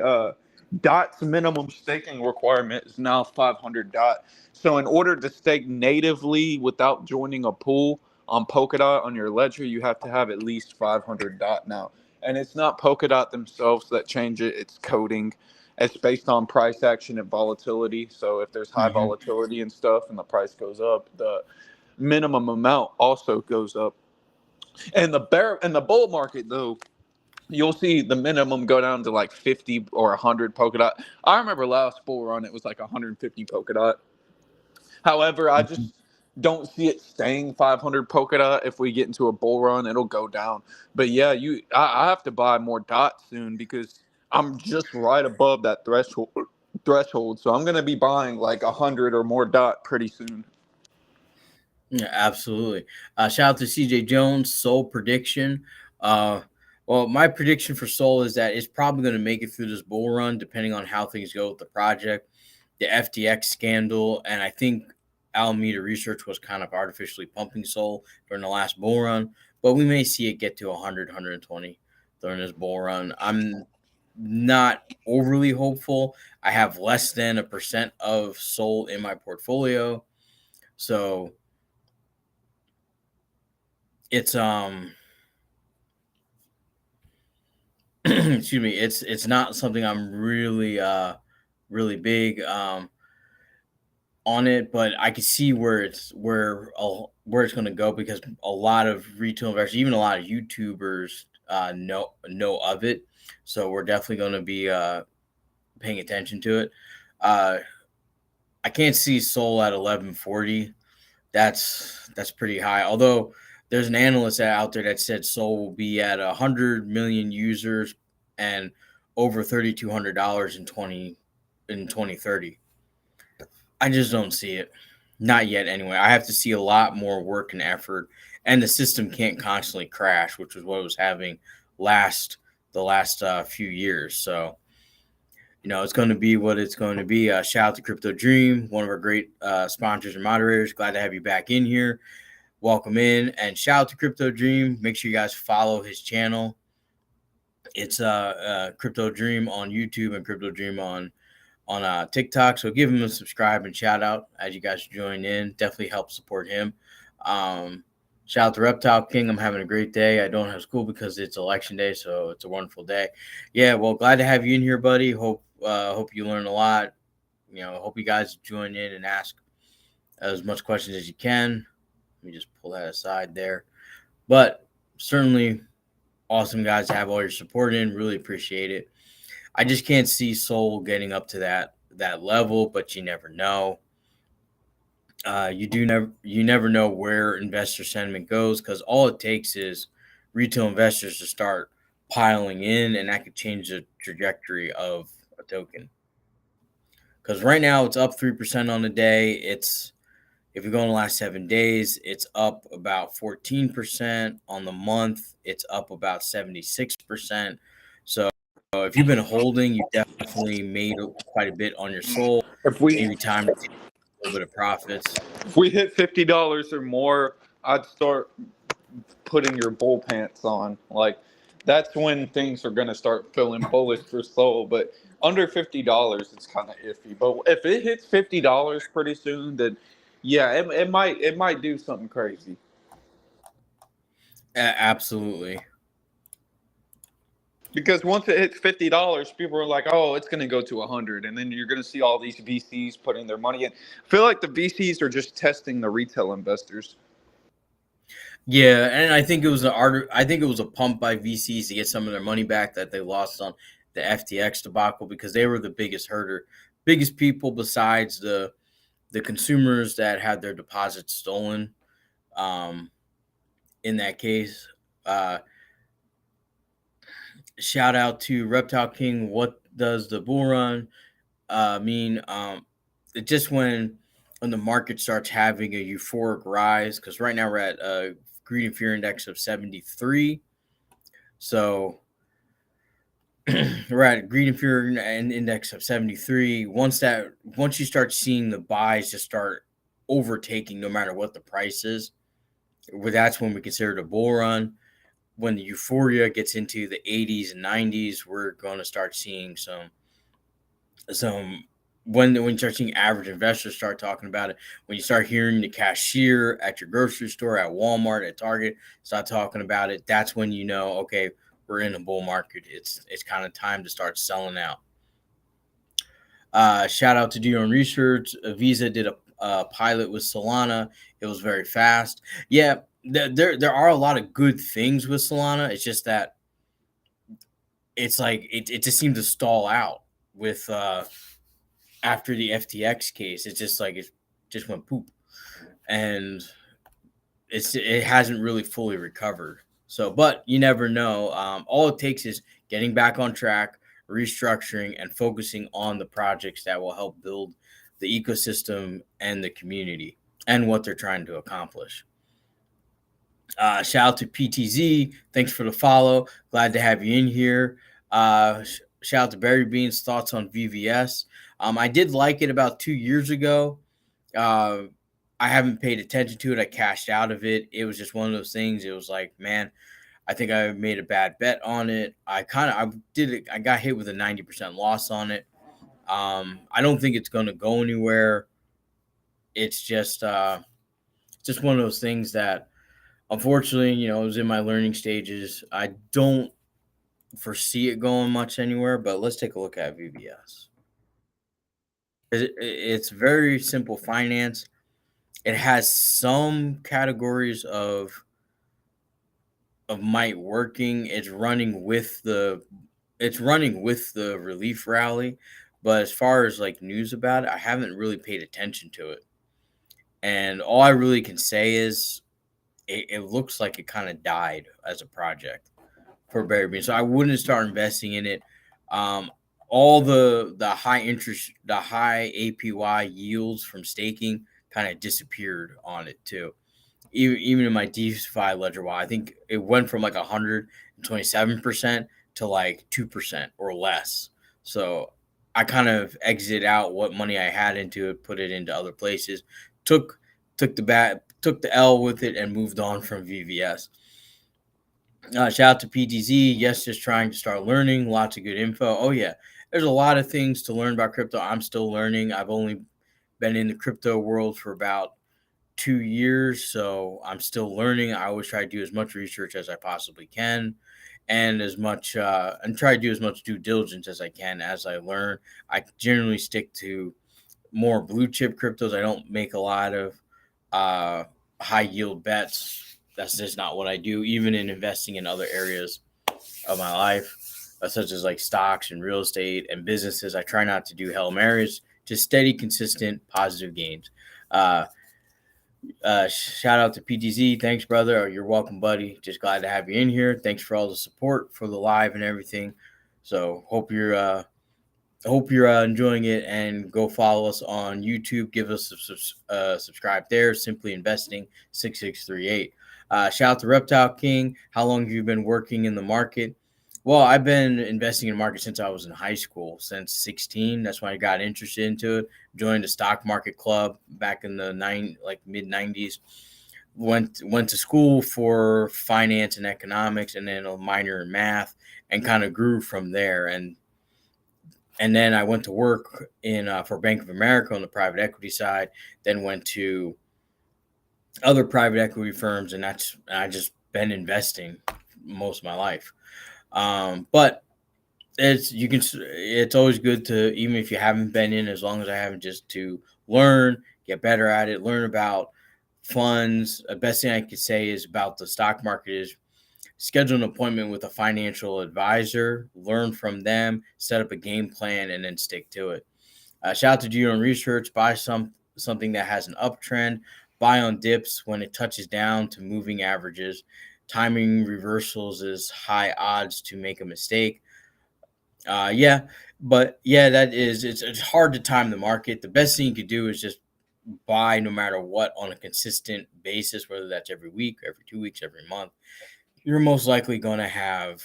Dot's minimum staking requirement is now 500 Dot. So in order to stake natively without joining a pool on Polkadot on your ledger, you have to have at least 500 Dot now. And it's not Polkadot themselves that change it; it's coding. It's based on price action and volatility. So if there's high Mm-hmm. volatility and stuff, and the price goes up, the minimum amount also goes up. And the bull market though, you'll see the minimum go down to like 50 or 100 polka dot. I remember last bull run it was like 150 polka dot. However, I just don't see it staying 500 polka dot. If we get into a bull run, it'll go down. But yeah, I have to buy more dots soon because I'm just right above that threshold. So I'm gonna be buying like 100 or more dot pretty soon. Yeah, absolutely. Shout out to CJ Jones, Soul prediction. Uh, well, my prediction for Soul is that it's probably going to make it through this bull run, depending on how things go with the project, the FTX scandal, and I think Alameda Research was kind of artificially pumping Soul during the last bull run, but we may see it get to 100, 120 during this bull run. I'm not overly hopeful. I have less than 1% of Soul in my portfolio, so it's excuse me, it's not something I'm really big on it, but I can see where it's going to go because a lot of retail investors, even a lot of YouTubers, know of it. So we're definitely going to be paying attention to it. Uh, I can't see Soul at 1140. That's pretty high. Although there's an analyst out there that said Soul will be at 100 million users and over $3,200 in 2030. I just don't see it. Not yet, anyway. I have to see a lot more work and effort, and the system can't constantly crash, which was what it was having the last few years. So it's going to be what it's going to be. Shout out to Crypto Dream, one of our great sponsors and moderators. Glad to have you back in here. Welcome in, and shout out to Crypto Dream. Make sure you guys follow his channel. It's Crypto Dream on YouTube and Crypto Dream on TikTok. So give him a subscribe and shout out as you guys join in. Definitely help support him. Shout out to Reptile King. I'm having a great day. I don't have school because it's election day, so it's a wonderful day. Yeah, well, glad to have you in here, buddy. Hope you learn a lot. Hope you guys join in and ask as much questions as you can. Let me just pull that aside there. But certainly awesome guys to have all your support in. Really appreciate it. I just can't see Soul getting up to that level, but you never know. You never know where investor sentiment goes because all it takes is retail investors to start piling in, and that could change the trajectory of a token. Because right now it's up 3% on the day. If you go in the last 7 days, it's up about 14% on the month. It's up about 76%. So if you've been holding, you definitely made quite a bit on your Soul. If we Maybe time to take a little bit of profits. if we hit $50 or more, I'd start putting your bull pants on. Like that's when things are gonna start feeling bullish for Soul. But under $50, it's kind of iffy. But if it hits $50 pretty soon, then yeah, it might do something crazy. Absolutely. Because once it hits $50, people are like, "Oh, it's going to go to 100," and then you're going to see all these VCs putting their money in. I feel like the VCs are just testing the retail investors. Yeah, and I think it was I think it was a pump by VCs to get some of their money back that they lost on the FTX debacle because they were the biggest herder, biggest people besides the consumers that had their deposits stolen. Um, in that case, shout out to Reptile King. What does the bull run mean? It just when the market starts having a euphoric rise because right now we're at a greed and fear index of 73. So we're at a greed and fear index of 73. Once you start seeing the buys just start overtaking, no matter what the price is, that's when we consider it a bull run. When the euphoria gets into the 80s and 90s, we're going to start seeing some some when you start seeing average investors start talking about it, when you start hearing the cashier at your grocery store, at Walmart, at Target start talking about it, that's when you know, okay, we're in a bull market. It's kind of time to start selling out. Shout out to Do Your Own Research. Visa did a pilot with Solana. It was very fast. Yeah, there are a lot of good things with Solana. It's just that it's like it just seemed to stall out with after the FTX case. It's just like it just went poop, and it hasn't really fully recovered. So, but you never know. All it takes is getting back on track, restructuring, and focusing on the projects that will help build the ecosystem and the community and what they're trying to accomplish. Shout out to PTZ. Thanks for the follow. Glad to have you in here. Shout out to Barry Beans. Thoughts on VVS? I did like it about 2 years ago. Uh, I haven't paid attention to it. I cashed out of it. It was just one of those things. It was like, man, I think I made a bad bet on it. I did it. I got hit with a 90% loss on it. I don't think it's going to go anywhere. It's just one of those things that, unfortunately, it was in my learning stages. I don't foresee it going much anywhere. But let's take a look at VBS. It's very simple finance. It has some categories of might working. It's running with the relief rally, but as far as like news about it, I haven't really paid attention to it. And all I really can say is it looks like it kind of died as a project for Barry Bean. So I wouldn't start investing in it. Um, all the high interest, the high APY yields from staking kind of disappeared on it too. Even in my DeFi ledger wallet, I think it went from like 127% to like 2% or less. So I kind of exited out what money I had into it, put it into other places, took took the L with it, and moved on from VVS. Shout out to PTZ. Yes, just trying to start learning. Lots of good info. Oh yeah, there's a lot of things to learn about crypto. I'm still learning. I've only been in the crypto world for about 2 years, so I'm still learning. I always try to do as much research as I possibly can, and try to do as much due diligence as I can as I learn. I generally stick to more blue chip cryptos. I don't make a lot of uh, high yield bets. That's just not what I do. Even in investing in other areas of my life, such as like stocks and real estate and businesses, I try not to do Hail Marys. Just steady, consistent, positive gains. Uh, Shout out to PTZ. Thanks, brother. You're welcome, buddy. Just glad to have you in here. Thanks for all the support for the live and everything. So hope you're enjoying it, and go follow us on YouTube. Give us a subscribe there. Simply Investing 6638. Shout out to Reptile King. How long have you been working in the market? Well, I've been investing in the market since I was in high school, since 16. That's when I got interested into it. Joined a stock market club back in the mid 90s. Went to school for finance and economics, and then a minor in math, and kind of grew from there. And then I went to work in for Bank of America on the private equity side. Then went to other private equity firms, and I just been investing most of my life. But it's always good to, even if you haven't been in, as long as I haven't, just to learn, get better at it, learn about funds. The best thing I could say is about the stock market is schedule an appointment with a financial advisor, learn from them, set up a game plan, and then stick to it. Shout out to Do Your Own Research. Buy something that has an uptrend. Buy on dips when it touches down to moving averages. Timing reversals is high odds to make a mistake. Yeah, but yeah, it's hard to time the market. The best thing you could do is just buy no matter what on a consistent basis, whether that's every week, every 2 weeks, every month. You're most likely going to have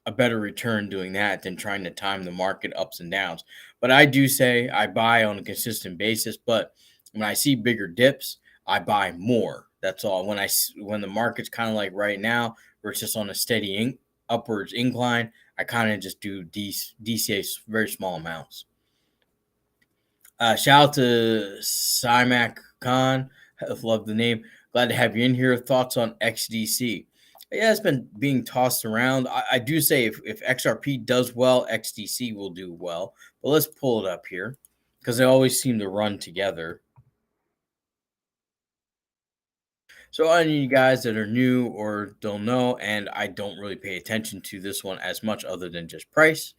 a better return doing that than trying to time the market ups and downs. But I do say I buy on a consistent basis. But when I see bigger dips, I buy more. That's all. When the market's kind of like right now, where it's just on a steady upwards incline, I kind of just do DCA very small amounts. Shout out to Simac Khan. Love the name. Glad to have you in here. Thoughts on XDC? Yeah, it's been being tossed around. I do say if XRP does well, XDC will do well. But let's pull it up here because they always seem to run together. So, any of you guys that are new or don't know, and I don't really pay attention to this one as much other than just price,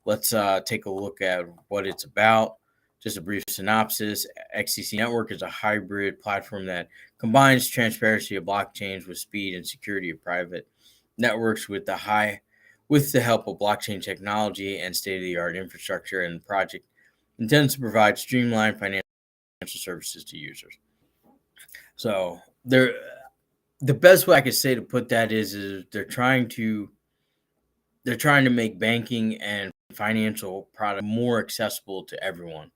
let's take a look at what it's about. Just a brief synopsis. XCC Network is a hybrid platform that combines transparency of blockchains with speed and security of private networks with the help of blockchain technology and state-of-the-art infrastructure. And the project intends to provide streamlined financial services to users. So the best way I could say to put that is they're trying to make banking and financial product more accessible to everyone,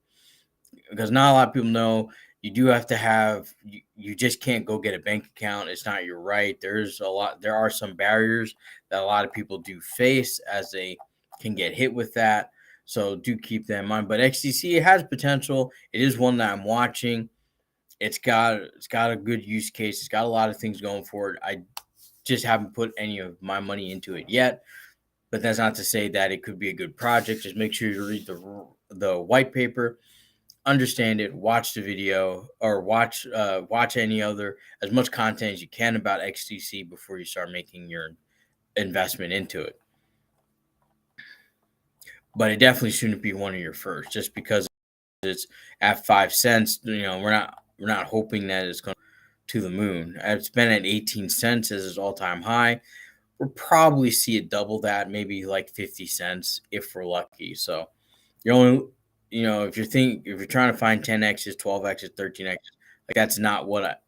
because not a lot of people know you do have to have you just can't go get a bank account. It's not your right. There are some barriers that a lot of people do face as they can get hit with that. So do keep that in mind. But XTC has potential. It is one that I'm watching. It's got a good use case. It's got a lot of things going for it. I just haven't put any of my money into it yet, but that's not to say that it could be a good project. Just make sure you read the white paper, understand it, watch the video, or watch any other as much content as you can about XTC before you start making your investment into it. But it definitely shouldn't be one of your first, just because it's at 5 cents. We're not hoping that it's going to the moon. It's been at 18 cents as its all-time high. We'll probably see it double that, maybe like 50 cents if we're lucky. So you're only, if you're trying to find 10x's, 12x's, 13x's, like that's not what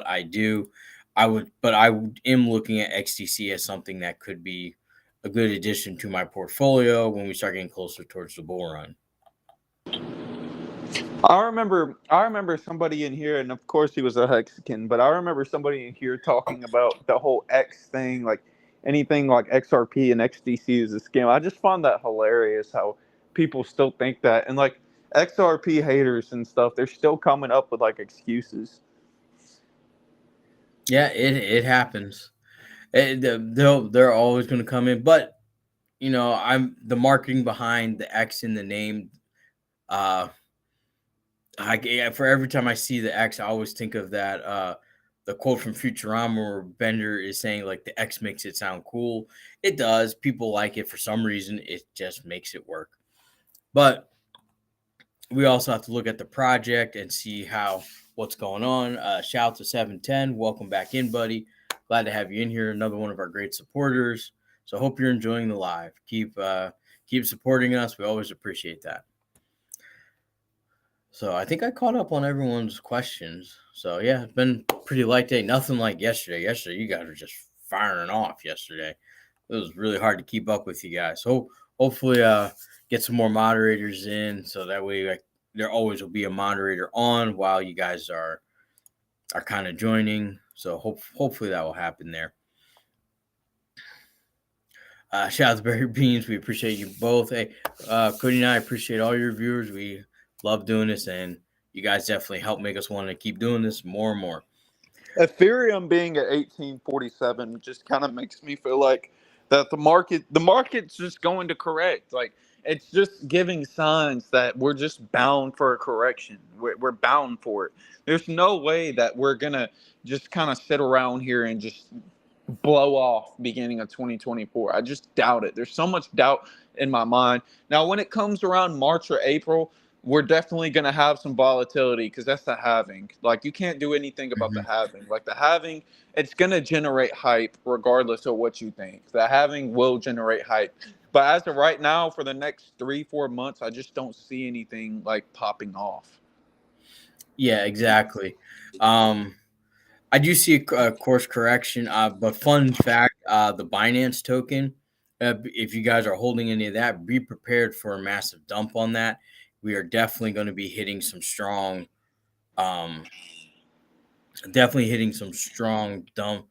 I do. But I am looking at XTC as something that could be a good addition to my portfolio when we start getting closer towards the bull run. I remember somebody in here, and of course he was a Mexican, but I remember somebody in here talking about the whole X thing, like anything like XRP and XDC is a scam. I just found that hilarious how people still think that, and like XRP haters and stuff, they're still coming up with like excuses. Yeah, it happens. They're always going to come in, but I'm the marketing behind the X in the name. Uh, for every time I see the X, I always think of that the quote from Futurama where Bender is saying like the X makes it sound cool. It does. People like it for some reason. It just makes it work. But we also have to look at the project and see what's going on. Shout out to 710. Welcome back in, buddy. Glad to have you in here. Another one of our great supporters. So hope you're enjoying the live. Keep supporting us. We always appreciate that. So I think I caught up on everyone's questions. So yeah, it's been pretty light day. Nothing like yesterday. Yesterday, you guys were just firing off yesterday. It was really hard to keep up with you guys. So hopefully get some more moderators in so that way there always will be a moderator on while you guys are kind of joining. So hopefully that will happen there. Shout out to Barry Beans. We appreciate you both. Hey, Cody and I appreciate all your viewers. We love doing this, and you guys definitely help make us want to keep doing this more and more. Ethereum being at 1847 just kind of makes me feel like that the market's just going to correct. Like it's just giving signs that we're just bound for a correction. We're bound for it. There's no way that we're gonna just kind of sit around here and just blow off beginning of 2024. I just doubt it. There's so much doubt in my mind. Now, when it comes around March or April, we're definitely going to have some volatility because that's the halving. Like, you can't do anything about the halving. Like, the halving, it's going to generate hype regardless of what you think. The halving will generate hype. But as of right now, for the next 3-4 months, I just don't see anything like popping off. Yeah, exactly. I do see a course correction, but fun fact: the Binance token. If you guys are holding any of that, be prepared for a massive dump on that. We are definitely going to be hitting some strong, definitely hitting some strong dump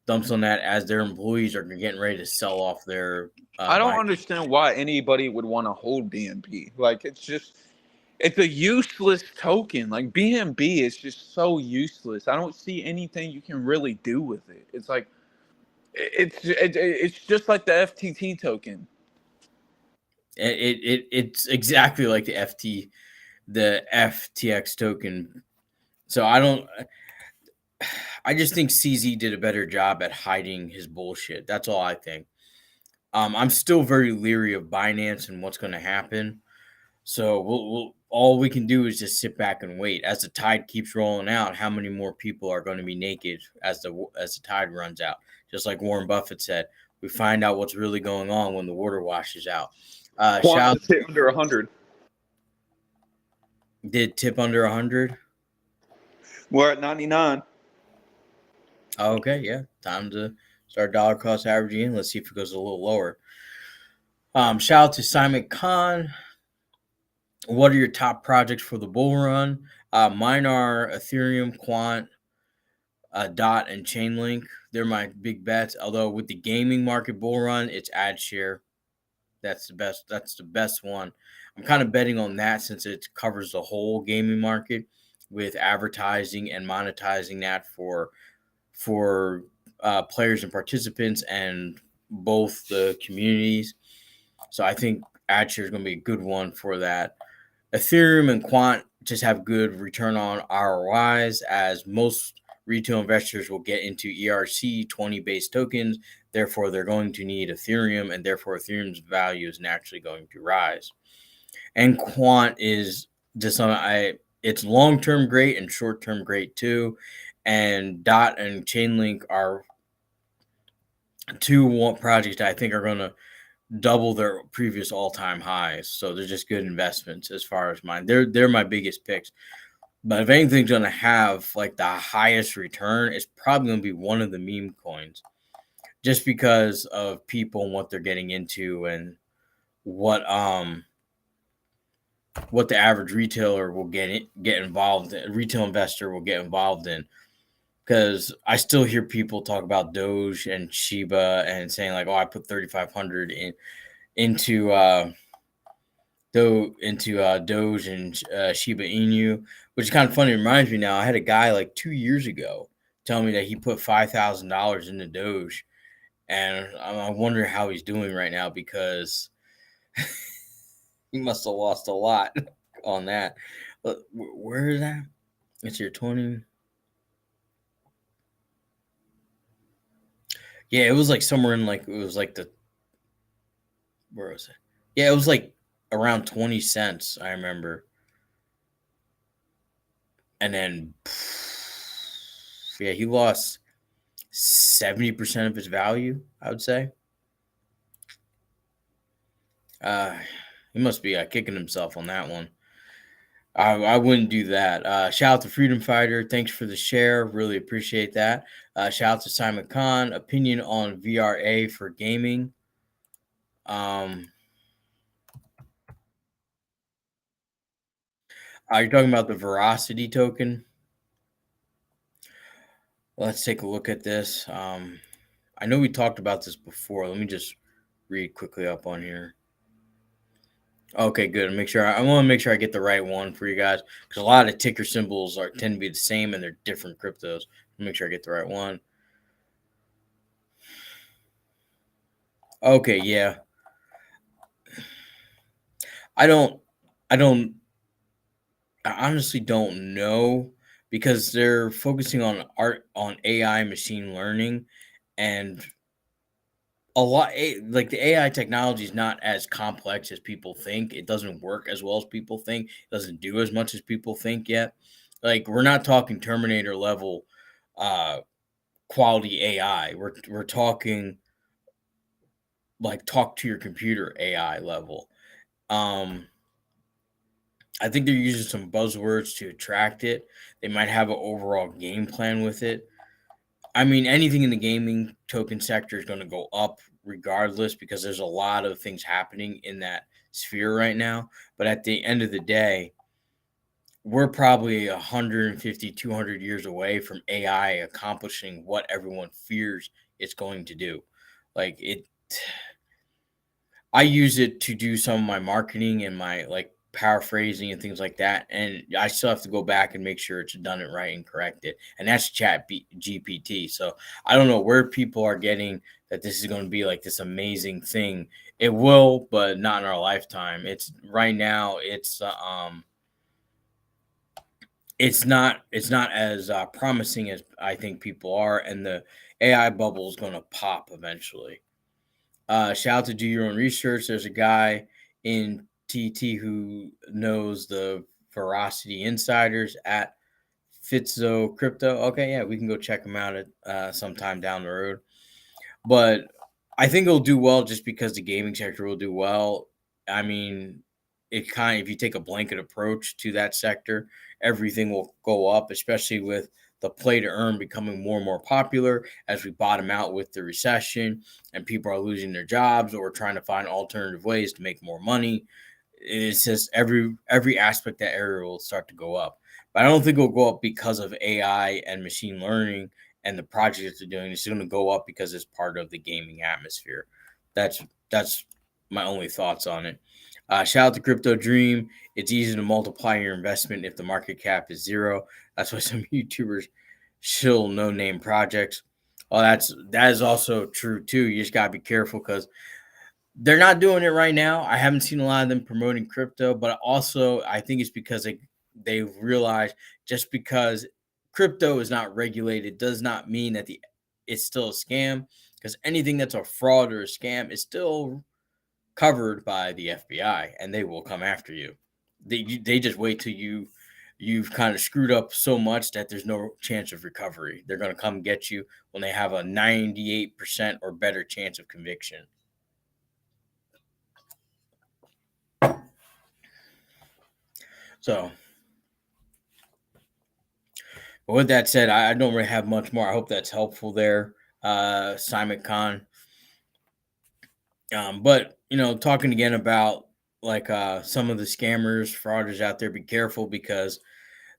dumps on that as their employees are getting ready to sell off their I don't buy. understand why anybody would want to hold BNB. Like it's a useless token. Like BNB is just so useless. I don't see anything you can really do with it. It's like it's just like the FTT token. It's exactly like the FTX token. So I just think CZ did a better job at hiding his bullshit. That's all I think. I'm still very leery of Binance and what's going to happen. So we'll all we can do is just sit back and wait. As the tide keeps rolling out, how many more people are going to be naked as the tide runs out? Just like Warren Buffett said, we find out what's really going on when the water washes out. Quant Shout has hit under 100. did tip under 100. We're at 99. Okay, yeah, time to start dollar cost averaging. Let's see if it goes a little lower. Shout out to Simon Khan. What are your top projects for the bull run? Mine are Ethereum, Quant, Dot, and Chainlink. They're my big bets. Although with the gaming market bull run, it's AdShare. That's the best. That's the best one. I'm kind of betting on that since it covers the whole gaming market with advertising and monetizing that for players and participants and both the communities. So I think AdShare is going to be a good one for that. Ethereum and Quant just have good return on ROIs as most retail investors will get into ERC20 based tokens. Therefore, they're going to need Ethereum, and therefore, Ethereum's value is naturally going to rise. And Quant is just it's long term great and short term great too. And Dot and Chainlink are two projects I think are going to double their previous all-time highs. So they're just good investments as far as mine. They're my biggest picks. But if anything's going to have like the highest return, it's probably going to be one of the meme coins, just because of people and what they're getting into and what the average retailer will get involved in, retail investor will get involved in. Because I still hear people talk about Doge and Shiba and saying like, "Oh, I put 3,500 into Doge and Shiba Inu," which is kind of funny. It reminds me now. I had a guy like 2 years ago tell me that he put $5,000 into Doge, and I wonder how he's doing right now because he must have lost a lot on that. But where is that? It's your 20. Yeah, it was like somewhere in like it was like the where was it? Yeah, it was like around 20 cents. I remember. And then yeah, he lost 70% of his value, I would say. Uh, he must be kicking himself on that one. I wouldn't do that. Shout out to Freedom Fighter. Thanks for the share. Really appreciate that. Shout out to Simon Khan. Opinion on VRA for gaming. You're talking about the Veracity token. Let's take a look at this. I know we talked about this before. Let me just read quickly up on here. Okay, good. I want to make sure I get the right one for you guys because a lot of ticker symbols tend to be the same and they're different cryptos. Make sure I get the right one. Okay, yeah. I don't. I honestly don't know because they're focusing on AI machine learning and like the AI technology is not as complex as people think. It doesn't work as well as people think. It doesn't do as much as people think yet. Like we're not talking Terminator level uh quality AI. We're talking like talk to your computer AI level. Um I think they're using some buzzwords to attract it. They might have an overall game plan with it. I mean, anything in the gaming token sector is going to go up regardless because there's a lot of things happening in that sphere right now. But at the end of the day, we're probably 150, 200 years away from AI accomplishing what everyone fears it's going to do. Like it, I use it to do some of my marketing and my like paraphrasing and things like that. And I still have to go back and make sure it's done it right and correct it. And that's GPT. So I don't know where people are getting that this is going to be like this amazing thing. It will, but not in our lifetime. It's right now. It's not as promising as I think people are, and the AI bubble is going to pop eventually. Shout out to do your own research. There's a guy in TT who knows the Veracity insiders at Fitzo Crypto. Okay, yeah, we can go check him out at sometime down the road. But I think it'll do well just because the gaming sector will do well. I mean, it kind of, if you take a blanket approach to that sector, everything will go up, especially with the play to earn becoming more and more popular as we bottom out with the recession and people are losing their jobs or trying to find alternative ways to make more money. It's just every aspect of that area will start to go up. But I don't think it'll go up because of AI and machine learning and the projects they're doing. It's going to go up because it's part of the gaming atmosphere. That's my only thoughts on it. Shout out to Crypto Dream. It's easy to multiply your investment if the market cap is zero. That's why some YouTubers shill no name projects. Oh, that is also true too. You just gotta be careful because they're not doing it right now. I haven't seen a lot of them promoting crypto, but also I think it's because they realize just because crypto is not regulated does not mean that it's still a scam, because anything that's a fraud or a scam is still covered by the FBI and they will come after you. They just wait till you've kind of screwed up so much that there's no chance of recovery. They're going to come get you when they have a 98% or better chance of conviction. So, but with that said, I don't really have much more. I hope that's helpful there, Simon Khan. But talking again about like some of the scammers, frauders out there, be careful because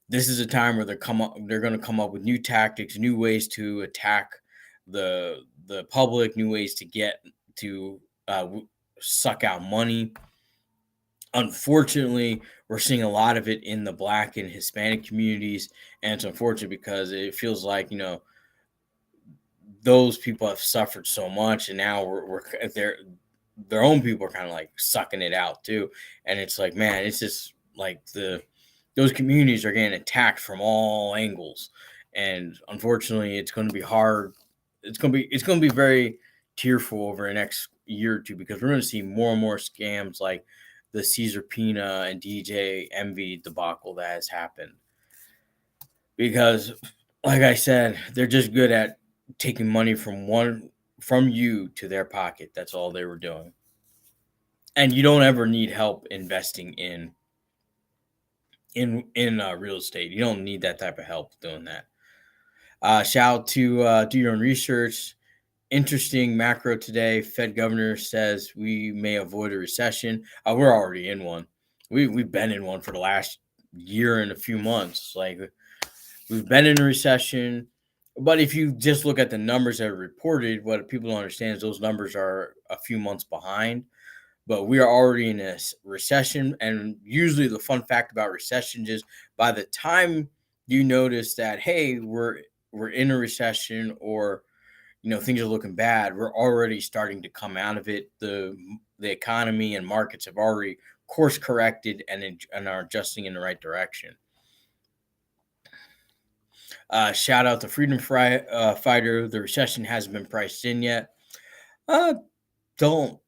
this is a time where they're going to come up with new tactics, new ways to attack the public, new ways to get to suck out money. Unfortunately, we're seeing a lot of it in the Black and Hispanic communities, and it's unfortunate because it feels like those people have suffered so much, and now we're their own people are kind of like sucking it out too, and it's like, man, it's just like those communities are getting attacked from all angles, and unfortunately, it's going to be hard. It's going to be very tearful over the next year or two because we're going to see more and more scams like the Caesar Pina and DJ Envy debacle that has happened. Because, like I said, they're just good at taking money from you to their pocket. That's all they were doing. And you don't ever need help investing in real estate. You don't need that type of help doing that. Shout out to do your own research. Interesting macro today. Fed governor says we may avoid a recession. We're already in one. We've been in one for the last year and a few months. Like we've been in a recession. But if you just look at the numbers that are reported, what people don't understand is those numbers are a few months behind. But we are already in a recession. And usually the fun fact about recessions is by the time you notice that, hey, we're in a recession or things are looking bad, we're already starting to come out of it. The economy and markets have already course corrected and are adjusting in the right direction. Shout out to Freedom Fighter. The recession hasn't been priced in yet. Uh, don't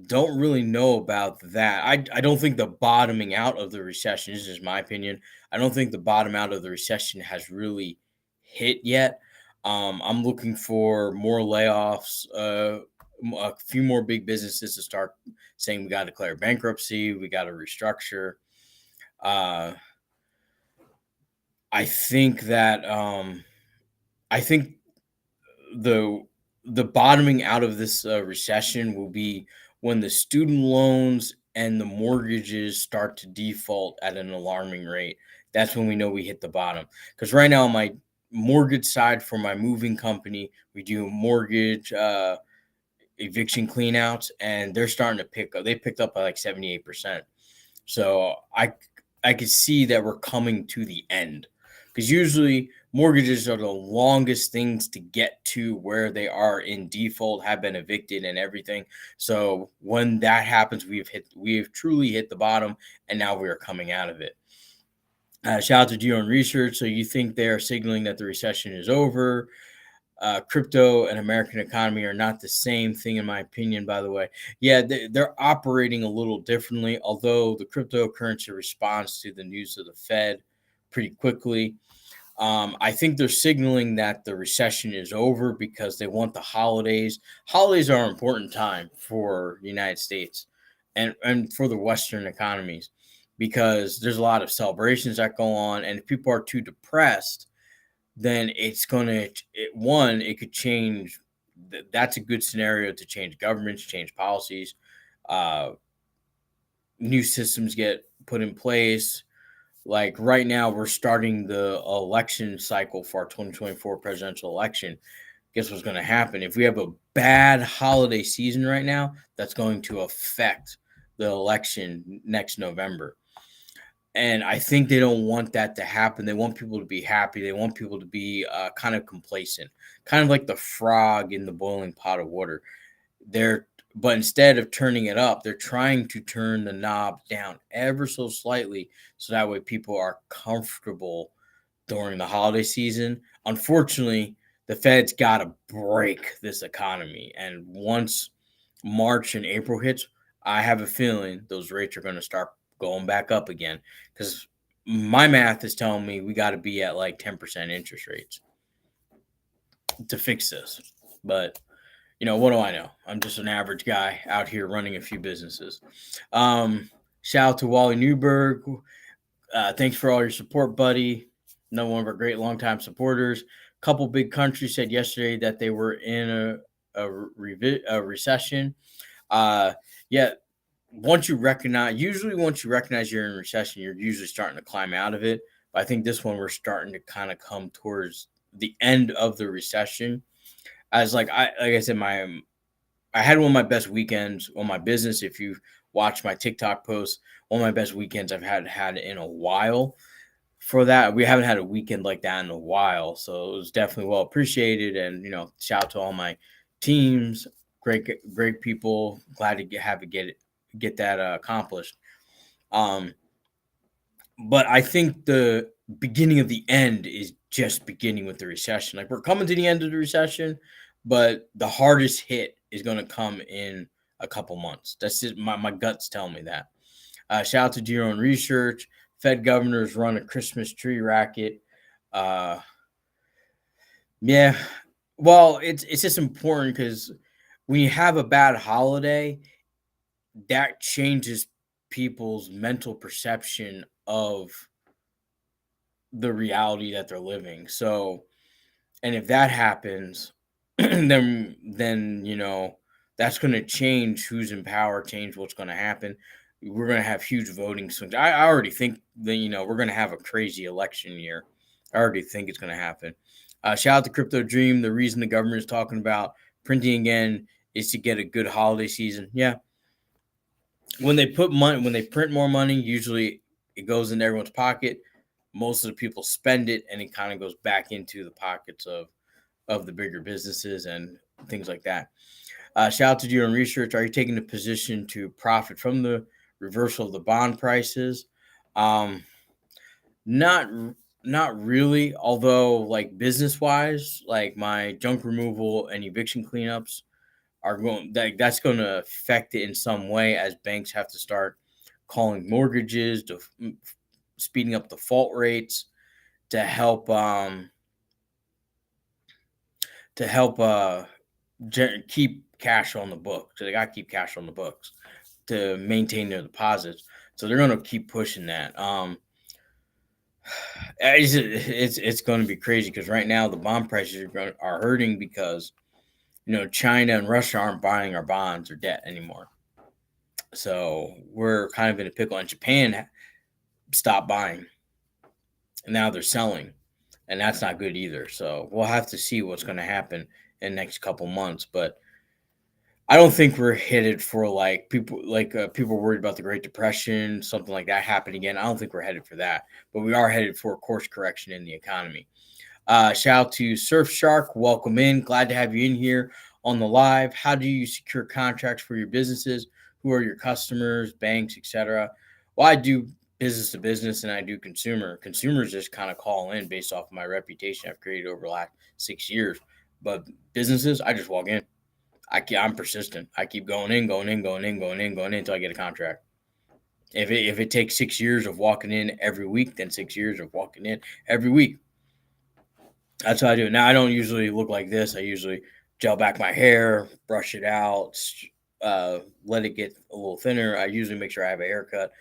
really know about that. I don't think the bottoming out of the recession, this is just my opinion, I don't think the bottom out of the recession has really hit yet. I'm looking for more layoffs, a few more big businesses to start saying we got to declare bankruptcy, we got to restructure. I think that I think the bottoming out of this recession will be when the student loans and the mortgages start to default at an alarming rate. That's when we know we hit the bottom. Because right now, mortgage side for my moving company, we do mortgage eviction cleanouts, and they're starting to pick up. They picked up by like 78%. So I could see that we're coming to the end, because usually mortgages are the longest things to get to where they are in default, have been evicted and everything. So when that happens, we have truly hit the bottom, and now we are coming out of it. Shout out to Geo and Research. So you think they are signaling that the recession is over? Crypto and American economy are not the same thing, in my opinion, by the way. Yeah, they're operating a little differently, although the cryptocurrency responds to the news of the Fed pretty quickly. I think they're signaling that the recession is over because they want the holidays. Holidays are an important time for the United States and for the Western economies, because there's a lot of celebrations that go on. And if people are too depressed, then it's going to, it could change. That's a good scenario to change governments, change policies. Uh, New systems get put in place. Like right now, we're starting the election cycle for our 2024 presidential election. Guess what's going to happen? If we have a bad holiday season right now, that's going to affect the election next November. And I think they don't want that to happen. They want people to be happy. They want people to be kind of complacent, kind of like the frog in the boiling pot of water. But instead of turning it up, they're trying to turn the knob down ever so slightly, so that way people are comfortable during the holiday season. Unfortunately, the Fed's got to break this economy, and once March and April hits, I have a feeling those rates are going to start going back up again, because my math is telling me we got to be at like 10% interest rates to fix this. But what do I know? I'm just an average guy out here running a few businesses. Shout out to Wally Newberg. Thanks for all your support, buddy. Another one of our great longtime supporters. A couple big countries said yesterday that they were in a recession. Yeah, once you recognize you're in a recession, you're usually starting to climb out of it. But I think this one, we're starting to kind of come towards the end of the recession. As like I said, I had one of my best weekends on my business. If you watch my TikTok posts, one of my best weekends I've had in a while. For that, we haven't had a weekend like that in a while, so it was definitely well appreciated. And shout out to all my teams, great people. Glad to get that accomplished. But I think the beginning of the end is just beginning with the recession. Like, we're coming to the end of the recession, but the hardest hit is going to come in a couple months. That's just my guts tell me that. Shout out to Geo and Research. Fed governors run a Christmas tree racket. Yeah, well, it's just important, because when you have a bad holiday, that changes people's mental perception of the reality that they're living. So, and if that happens, then that's going to change who's in power, change what's going to happen. We're going to have huge voting swings. I already think that we're going to have a crazy election year. I already think it's going to happen. Shout out to Crypto Dream. The reason the government is talking about printing again is to get a good holiday season. Yeah, when they print more money, usually it goes into everyone's pocket. Most of the people spend it, and it kind of goes back into the pockets of the bigger businesses and things like that. Shout out to you and Research. Are you taking a position to profit from the reversal of the bond prices? Not not really. Although, like, business wise, like my junk removal and eviction cleanups that's going to affect it in some way, as banks have to start calling mortgages, speeding up default rates to help to help keep cash on the books. So they got to keep cash on the books to maintain their deposits. So they're going to keep pushing that. It's going to be crazy, because right now the bond prices are hurting, because China and Russia aren't buying our bonds or debt anymore. So we're kind of in a pickle. And Japan stopped buying, and now they're selling. and that's not good either. So we'll have to see what's going to happen in the next couple months. But I don't think we're headed for like people worried about the Great Depression, something like that happening again. I don't think we're headed for that, but we are headed for a course correction in the economy. Shout out to Surf Shark. Welcome in. Glad to have you in here on the live. How do you secure contracts for your businesses? Who are your customers, banks, etc.? Well, I do business to business and I do consumer. Consumers just kind of call in based off of my reputation I've created over the last 6 years. But businesses, I just walk in. I'm persistent. I keep going in, going in, going in, going in, going in until I get a contract. If it takes 6 years of walking in every week, then 6 years of walking in every week. That's how I do it. Now, I don't usually look like this. I usually gel back my hair, brush it out, let it get a little thinner. I usually make sure I have a haircut.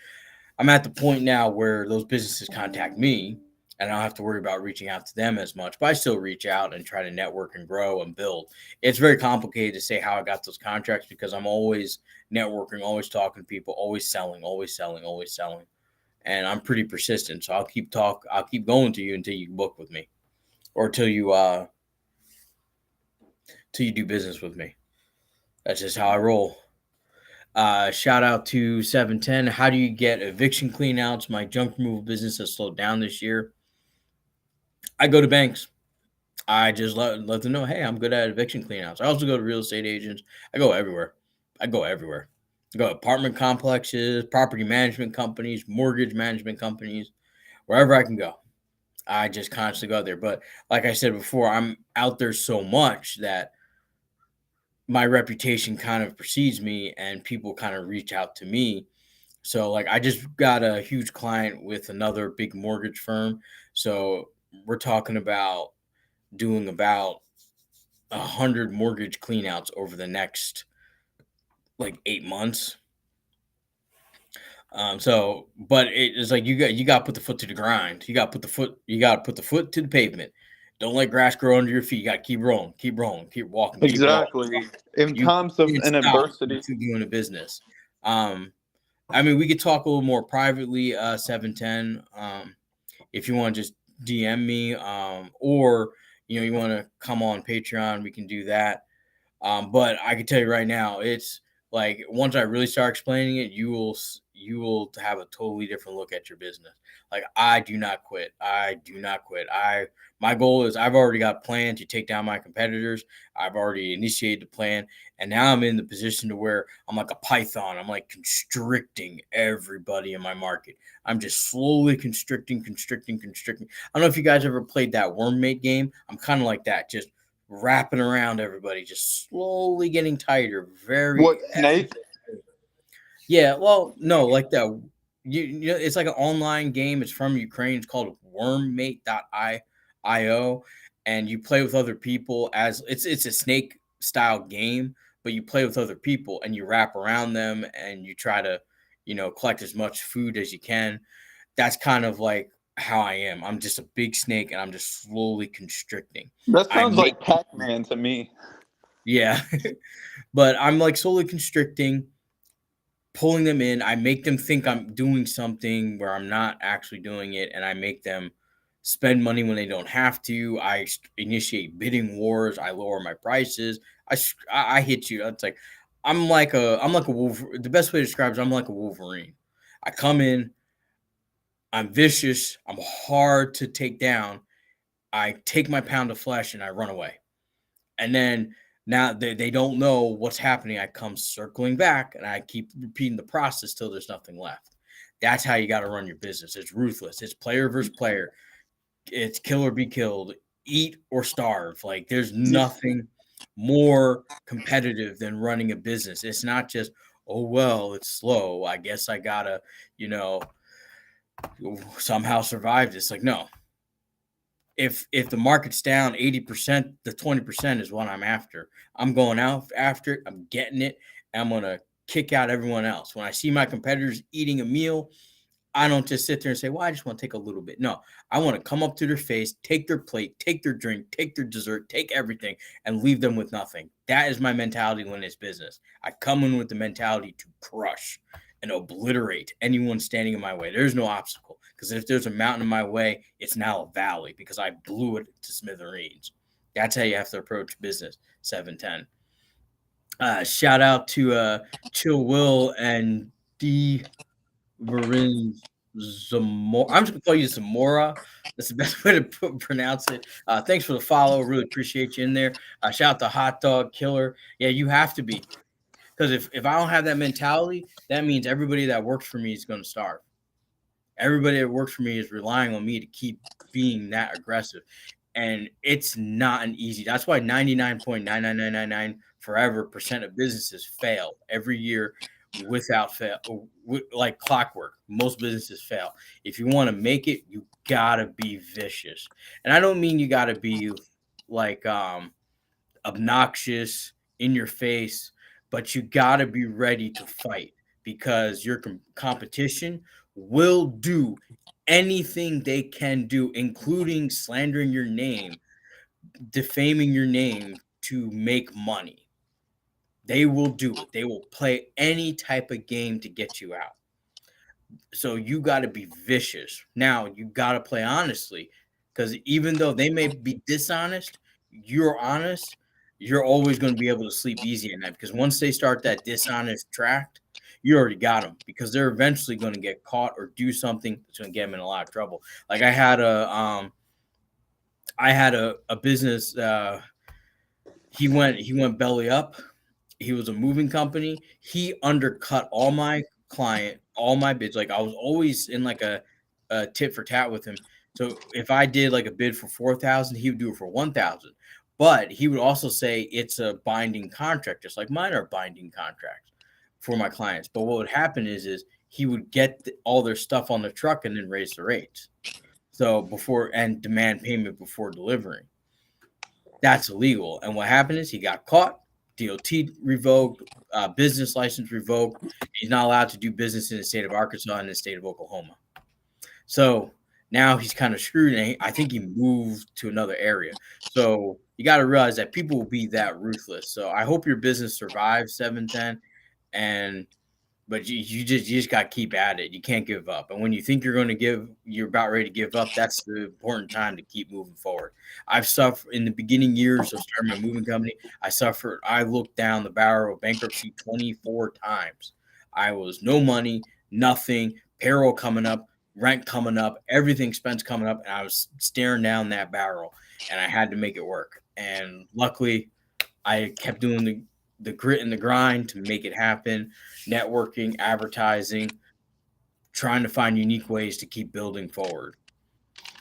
I'm at the point now where those businesses contact me and I don't have to worry about reaching out to them as much, but I still reach out and try to network and grow and build. It's very complicated to say how I got those contracts because I'm always networking, always talking to people, always selling, always selling, always selling. And I'm pretty persistent. So I'll keep going to you until you book with me or till you do business with me. That's just how I roll. Shout out to 710. How do you get eviction cleanouts? My junk removal business has slowed down this year. I go to banks. I just let them know, hey, I'm good at eviction cleanouts. I also go to real estate agents. I go everywhere. I go everywhere. I go to apartment complexes, property management companies, mortgage management companies, wherever I can go. I just constantly go out there. But like I said before, I'm out there so much that my reputation kind of precedes me and people kind of reach out to me. So like I just got a huge client with another big mortgage firm. So we're talking about doing about 100 mortgage cleanouts over the next like 8 months. But it's like you got to put the foot to the grind. You got to put the foot to the pavement. Don't let grass grow under your feet. You got to keep rolling, keep rolling, keep walking, keep walking. Exactly. In You times of can't an stop adversity. doing a business. Um, I mean, we could talk a little more privately, 710. If you want to just DM me, or you want to come on Patreon, we can do that. But I can tell you right now, it's like once I really start explaining it, you will have a totally different look at your business. Like I do not quit. I do not quit. My goal is I've already got a plan to take down my competitors. I've already initiated the plan, and now I'm in the position to where I'm like a python. I'm like constricting everybody in my market. I'm just slowly constricting, constricting, constricting. I don't know if you guys ever played that wormmate game. I'm kind of like that, just wrapping around everybody, just slowly getting tighter. What, snake? Yeah, well, no, like that. It's like an online game. It's from Ukraine. It's called Wormmate.io, and you play with other people as it's a snake style game, but you play with other people and you wrap around them and you try to, collect as much food as you can. That's kind of like how I am. I'm just a big snake and I'm just slowly constricting. That I sounds make like Pac-Man to me. Yeah, but I'm like slowly constricting, pulling them in. I make them think I'm doing something where I'm not actually doing it, and I make them spend money when they don't have to. I initiate bidding wars. I lower my prices. I hit you. It's like I'm like a wolf. The best way to describe it is I'm like a Wolverine. I come in. I'm vicious. I'm hard to take down. I take my pound of flesh and I run away. And then now they don't know what's happening. I come circling back and I keep repeating the process till there's nothing left. That's how you got to run your business. It's ruthless. It's player versus player. It's kill or be killed, eat or starve. Like there's nothing more competitive than running a business. It's not just, oh, well, it's slow. I guess I got to, you know, somehow survive this. Like, no, if the market's down 80%, the 20% is what I'm after. I'm going out after it. I'm getting it. And I'm gonna kick out everyone else. When I see my competitors eating a meal, I don't just sit there and say, well, I just want to take a little bit. No, I want to come up to their face, take their plate, take their drink, take their dessert, take everything, and leave them with nothing. That is my mentality when it's business. I come in with the mentality to crush and obliterate anyone standing in my way. There's no obstacle Because if there's a mountain in my way, it's now a valley because I blew it to smithereens. That's how you have to approach business. 710. Shout out to Chill Will and D. Varin Zamora. I'm just gonna call you Zamora. That's the best way to pronounce it. Thanks for the follow. Really appreciate you in there. Shout out to Hot Dog Killer. Yeah, you have to be, because if I don't have that mentality, that means everybody that works for me is going to starve. Everybody that works for me is relying on me to keep being that aggressive. And it's not an easy. That's why 99.99999 forever percent of businesses fail every year without fail, like clockwork. Most businesses fail. If you want to make it, you gotta be vicious. And I don't mean you gotta be like obnoxious, in your face, but you got to be ready to fight because your competition will do anything they can do, including slandering your name, defaming your name to make money. They will do it. They will play any type of game to get you out. So you got to be vicious. Now you got to play honestly, because even though they may be dishonest, you're honest. You're always going to be able to sleep easy at night because once they start that dishonest track, you already got them because they're eventually going to get caught or do something that's going to get them in a lot of trouble. Like I had a business. He went belly up. He was a moving company. He undercut all my all my bids. Like I was always in like a tit for tat with him. So if I did like a bid for 4,000, he would do it for 1,000. But he would also say it's a binding contract, just like mine are binding contracts for my clients. But what would happen is he would get all their stuff on the truck and then raise the rates. So before and demand payment before delivering. That's illegal. And what happened is he got caught, DOT revoked, business license revoked. He's not allowed to do business in the state of Arkansas and the state of Oklahoma. So now he's kind of screwed, and I think he moved to another area. So you got to realize that people will be that ruthless. So I hope your business survives 710, and but you just got to keep at it. You can't give up. And when you think you're about ready to give up, that's the important time to keep moving forward. I've suffered in the beginning years of starting my moving company. I looked down the barrel of bankruptcy 24 times. I was no money, nothing, payroll coming up, rent coming up, everything expense coming up, and I was staring down that barrel, and I had to make it work. And luckily, I kept doing the grit and the grind to make it happen, networking, advertising, trying to find unique ways to keep building forward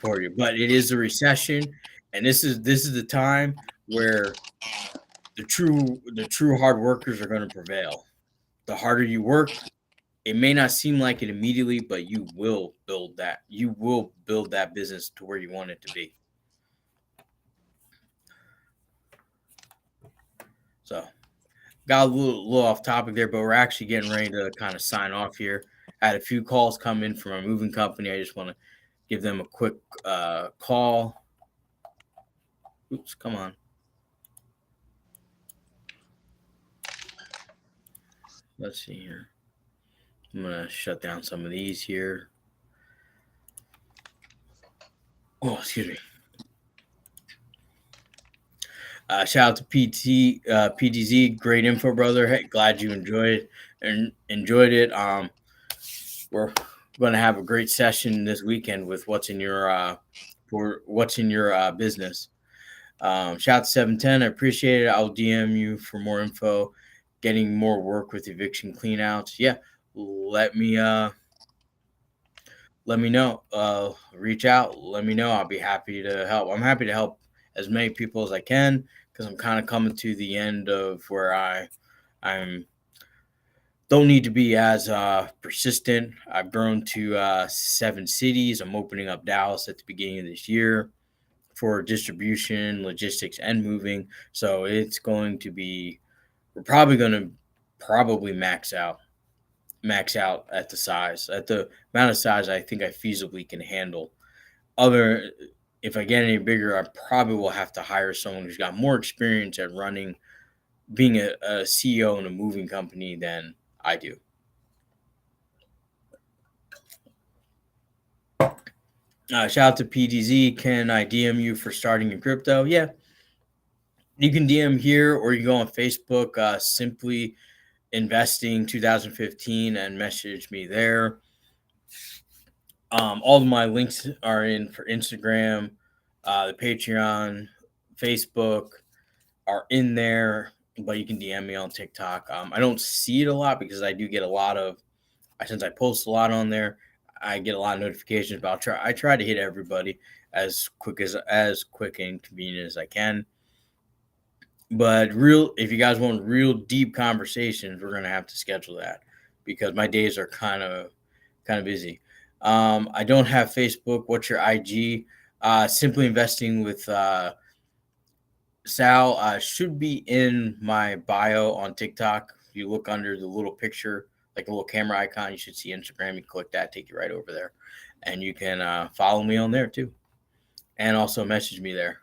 for you. But it is a recession, and this is the time where the true hard workers are going to prevail. The harder you work, it may not seem like it immediately, but you will build that. You will build that business to where you want it to be. So got a little off topic there, but we're actually getting ready to kind of sign off here. I had a few calls come in from a moving company. I just want to give them a quick call. Oops, come on. Let's see here. I'm going to shut down some of these here. Oh, excuse me. Shout out to PTZ, great info, brother. Hey, glad you enjoyed it. We're going to have a great session this weekend with what's in your business. Shout out to 710. I appreciate it. I'll DM you for more info. Getting more work with eviction cleanouts. Yeah, let me know. Reach out. Let me know. I'll be happy to help. I'm happy to help as many people as I can because I'm kind of coming to the end of where I'm don't need to be as persistent. I've grown to 7 cities. I'm opening up Dallas at the beginning of this year for distribution, logistics, and moving. So it's going to be. We're probably going to max out at the size, at the amount of size I think I feasibly can handle. If I get any bigger, I probably will have to hire someone who's got more experience at being a CEO in a moving company than I do. Shout out to PDZ. Can I DM you for starting in crypto? Yeah, you can DM here, or you go on Facebook, simply investing 2015, and message me there. All of my links are in for Instagram, the Patreon, Facebook are in there, but you can DM me on TikTok. I don't see it a lot because I do get a lot of, since I post a lot on there, I get a lot of notifications. But I try to hit everybody as quick and convenient as I can. But if you guys want real deep conversations, we're gonna have to schedule that because my days are kind of busy. I don't have Facebook. What's your IG? Simply investing with Sal should be in my bio on TikTok. If you look under the little picture, like a little camera icon, you should see Instagram. You click that, take you right over there, and you can follow me on there too, and also message me there.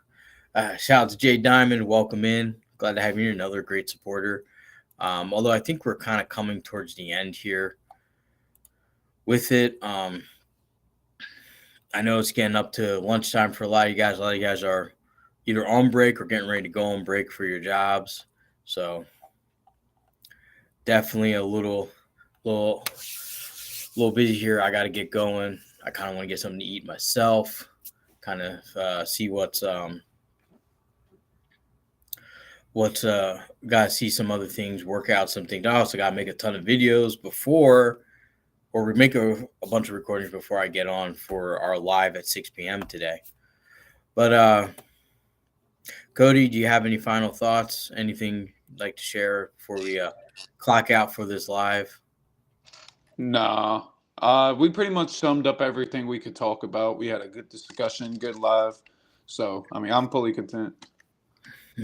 Shout out to Jay Diamond. Welcome in. Glad to have you. Another great supporter. Although I think we're kind of coming towards the end here with it. I know it's getting up to lunchtime for a lot of you guys. A lot of you guys are either on break or getting ready to go on break for your jobs. So definitely little, little busy here. I got to get going. I kind of want to get something to eat myself. Kind of see what's gotta see some other things, work out some things. I also gotta make a ton of videos before, or we make a bunch of recordings before I get on for our live at 6 p.m. today. But Cody, do you have any final thoughts? Anything you'd like to share before we clock out for this live? Nah. We pretty much summed up everything we could talk about. We had a good discussion, good live. So, I mean, I'm fully content.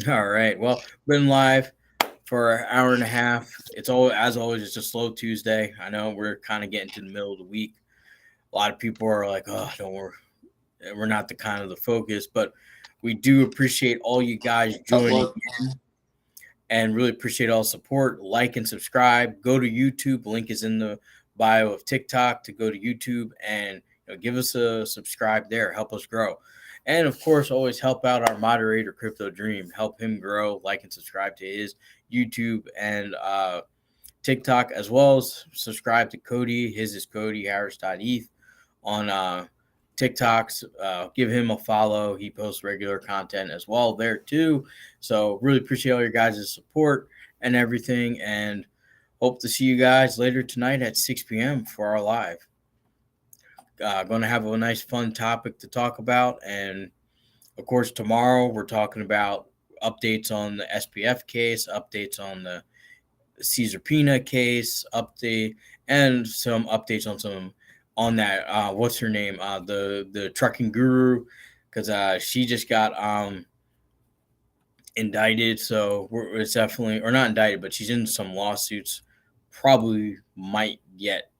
All right. Well, been live for an hour and a half. It's as always, it's a slow Tuesday. I know we're kind of getting to the middle of the week. A lot of people are like, "Oh, don't worry, we're not the kind of the focus," but we do appreciate all you guys joining Upload. in, and really appreciate all the support. Like and subscribe. Go to YouTube. Link is in the bio of TikTok to go to YouTube and give us a subscribe there. Help us grow. And of course, always help out our moderator, Crypto Dream. Help him grow. Like and subscribe to his YouTube and TikTok, as well as subscribe to Cody. His is Cody Harris.eth on TikToks. Give him a follow. He posts regular content as well there too. So really appreciate all your guys' support and everything, and hope to see you guys later tonight at 6 p.m. for our live. Going to have a nice fun topic to talk about, and of course tomorrow we're talking about updates on the SPF case, updates on the Caesar Pina case, and some updates on that what's her name, the trucking guru, because she just got indicted. So it's definitely, or not indicted, but she's in some lawsuits. Probably might get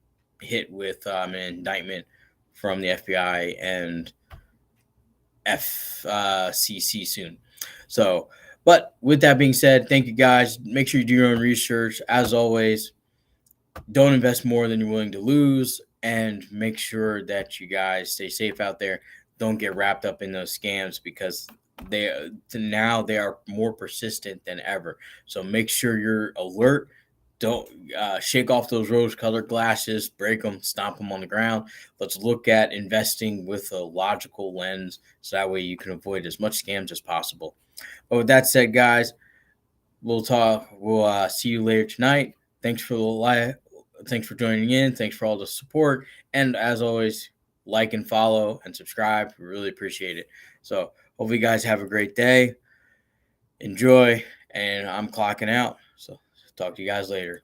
hit with an indictment from the FBI and FCC soon. So, but with that being said, thank you guys. Make sure you do your own research. As always, don't invest more than you're willing to lose, and make sure that you guys stay safe out there. Don't get wrapped up in those scams because they are more persistent than ever. So make sure you're alert. Don't shake off those rose-colored glasses, break them, stomp them on the ground. Let's look at investing with a logical lens, so that way you can avoid as much scams as possible. But with that said, guys, we'll talk. We'll see you later tonight. Thanks for the live. Thanks for joining in. Thanks for all the support. And as always, like and follow and subscribe. We really appreciate it. So hopefully you guys have a great day. Enjoy. And I'm clocking out. So talk to you guys later.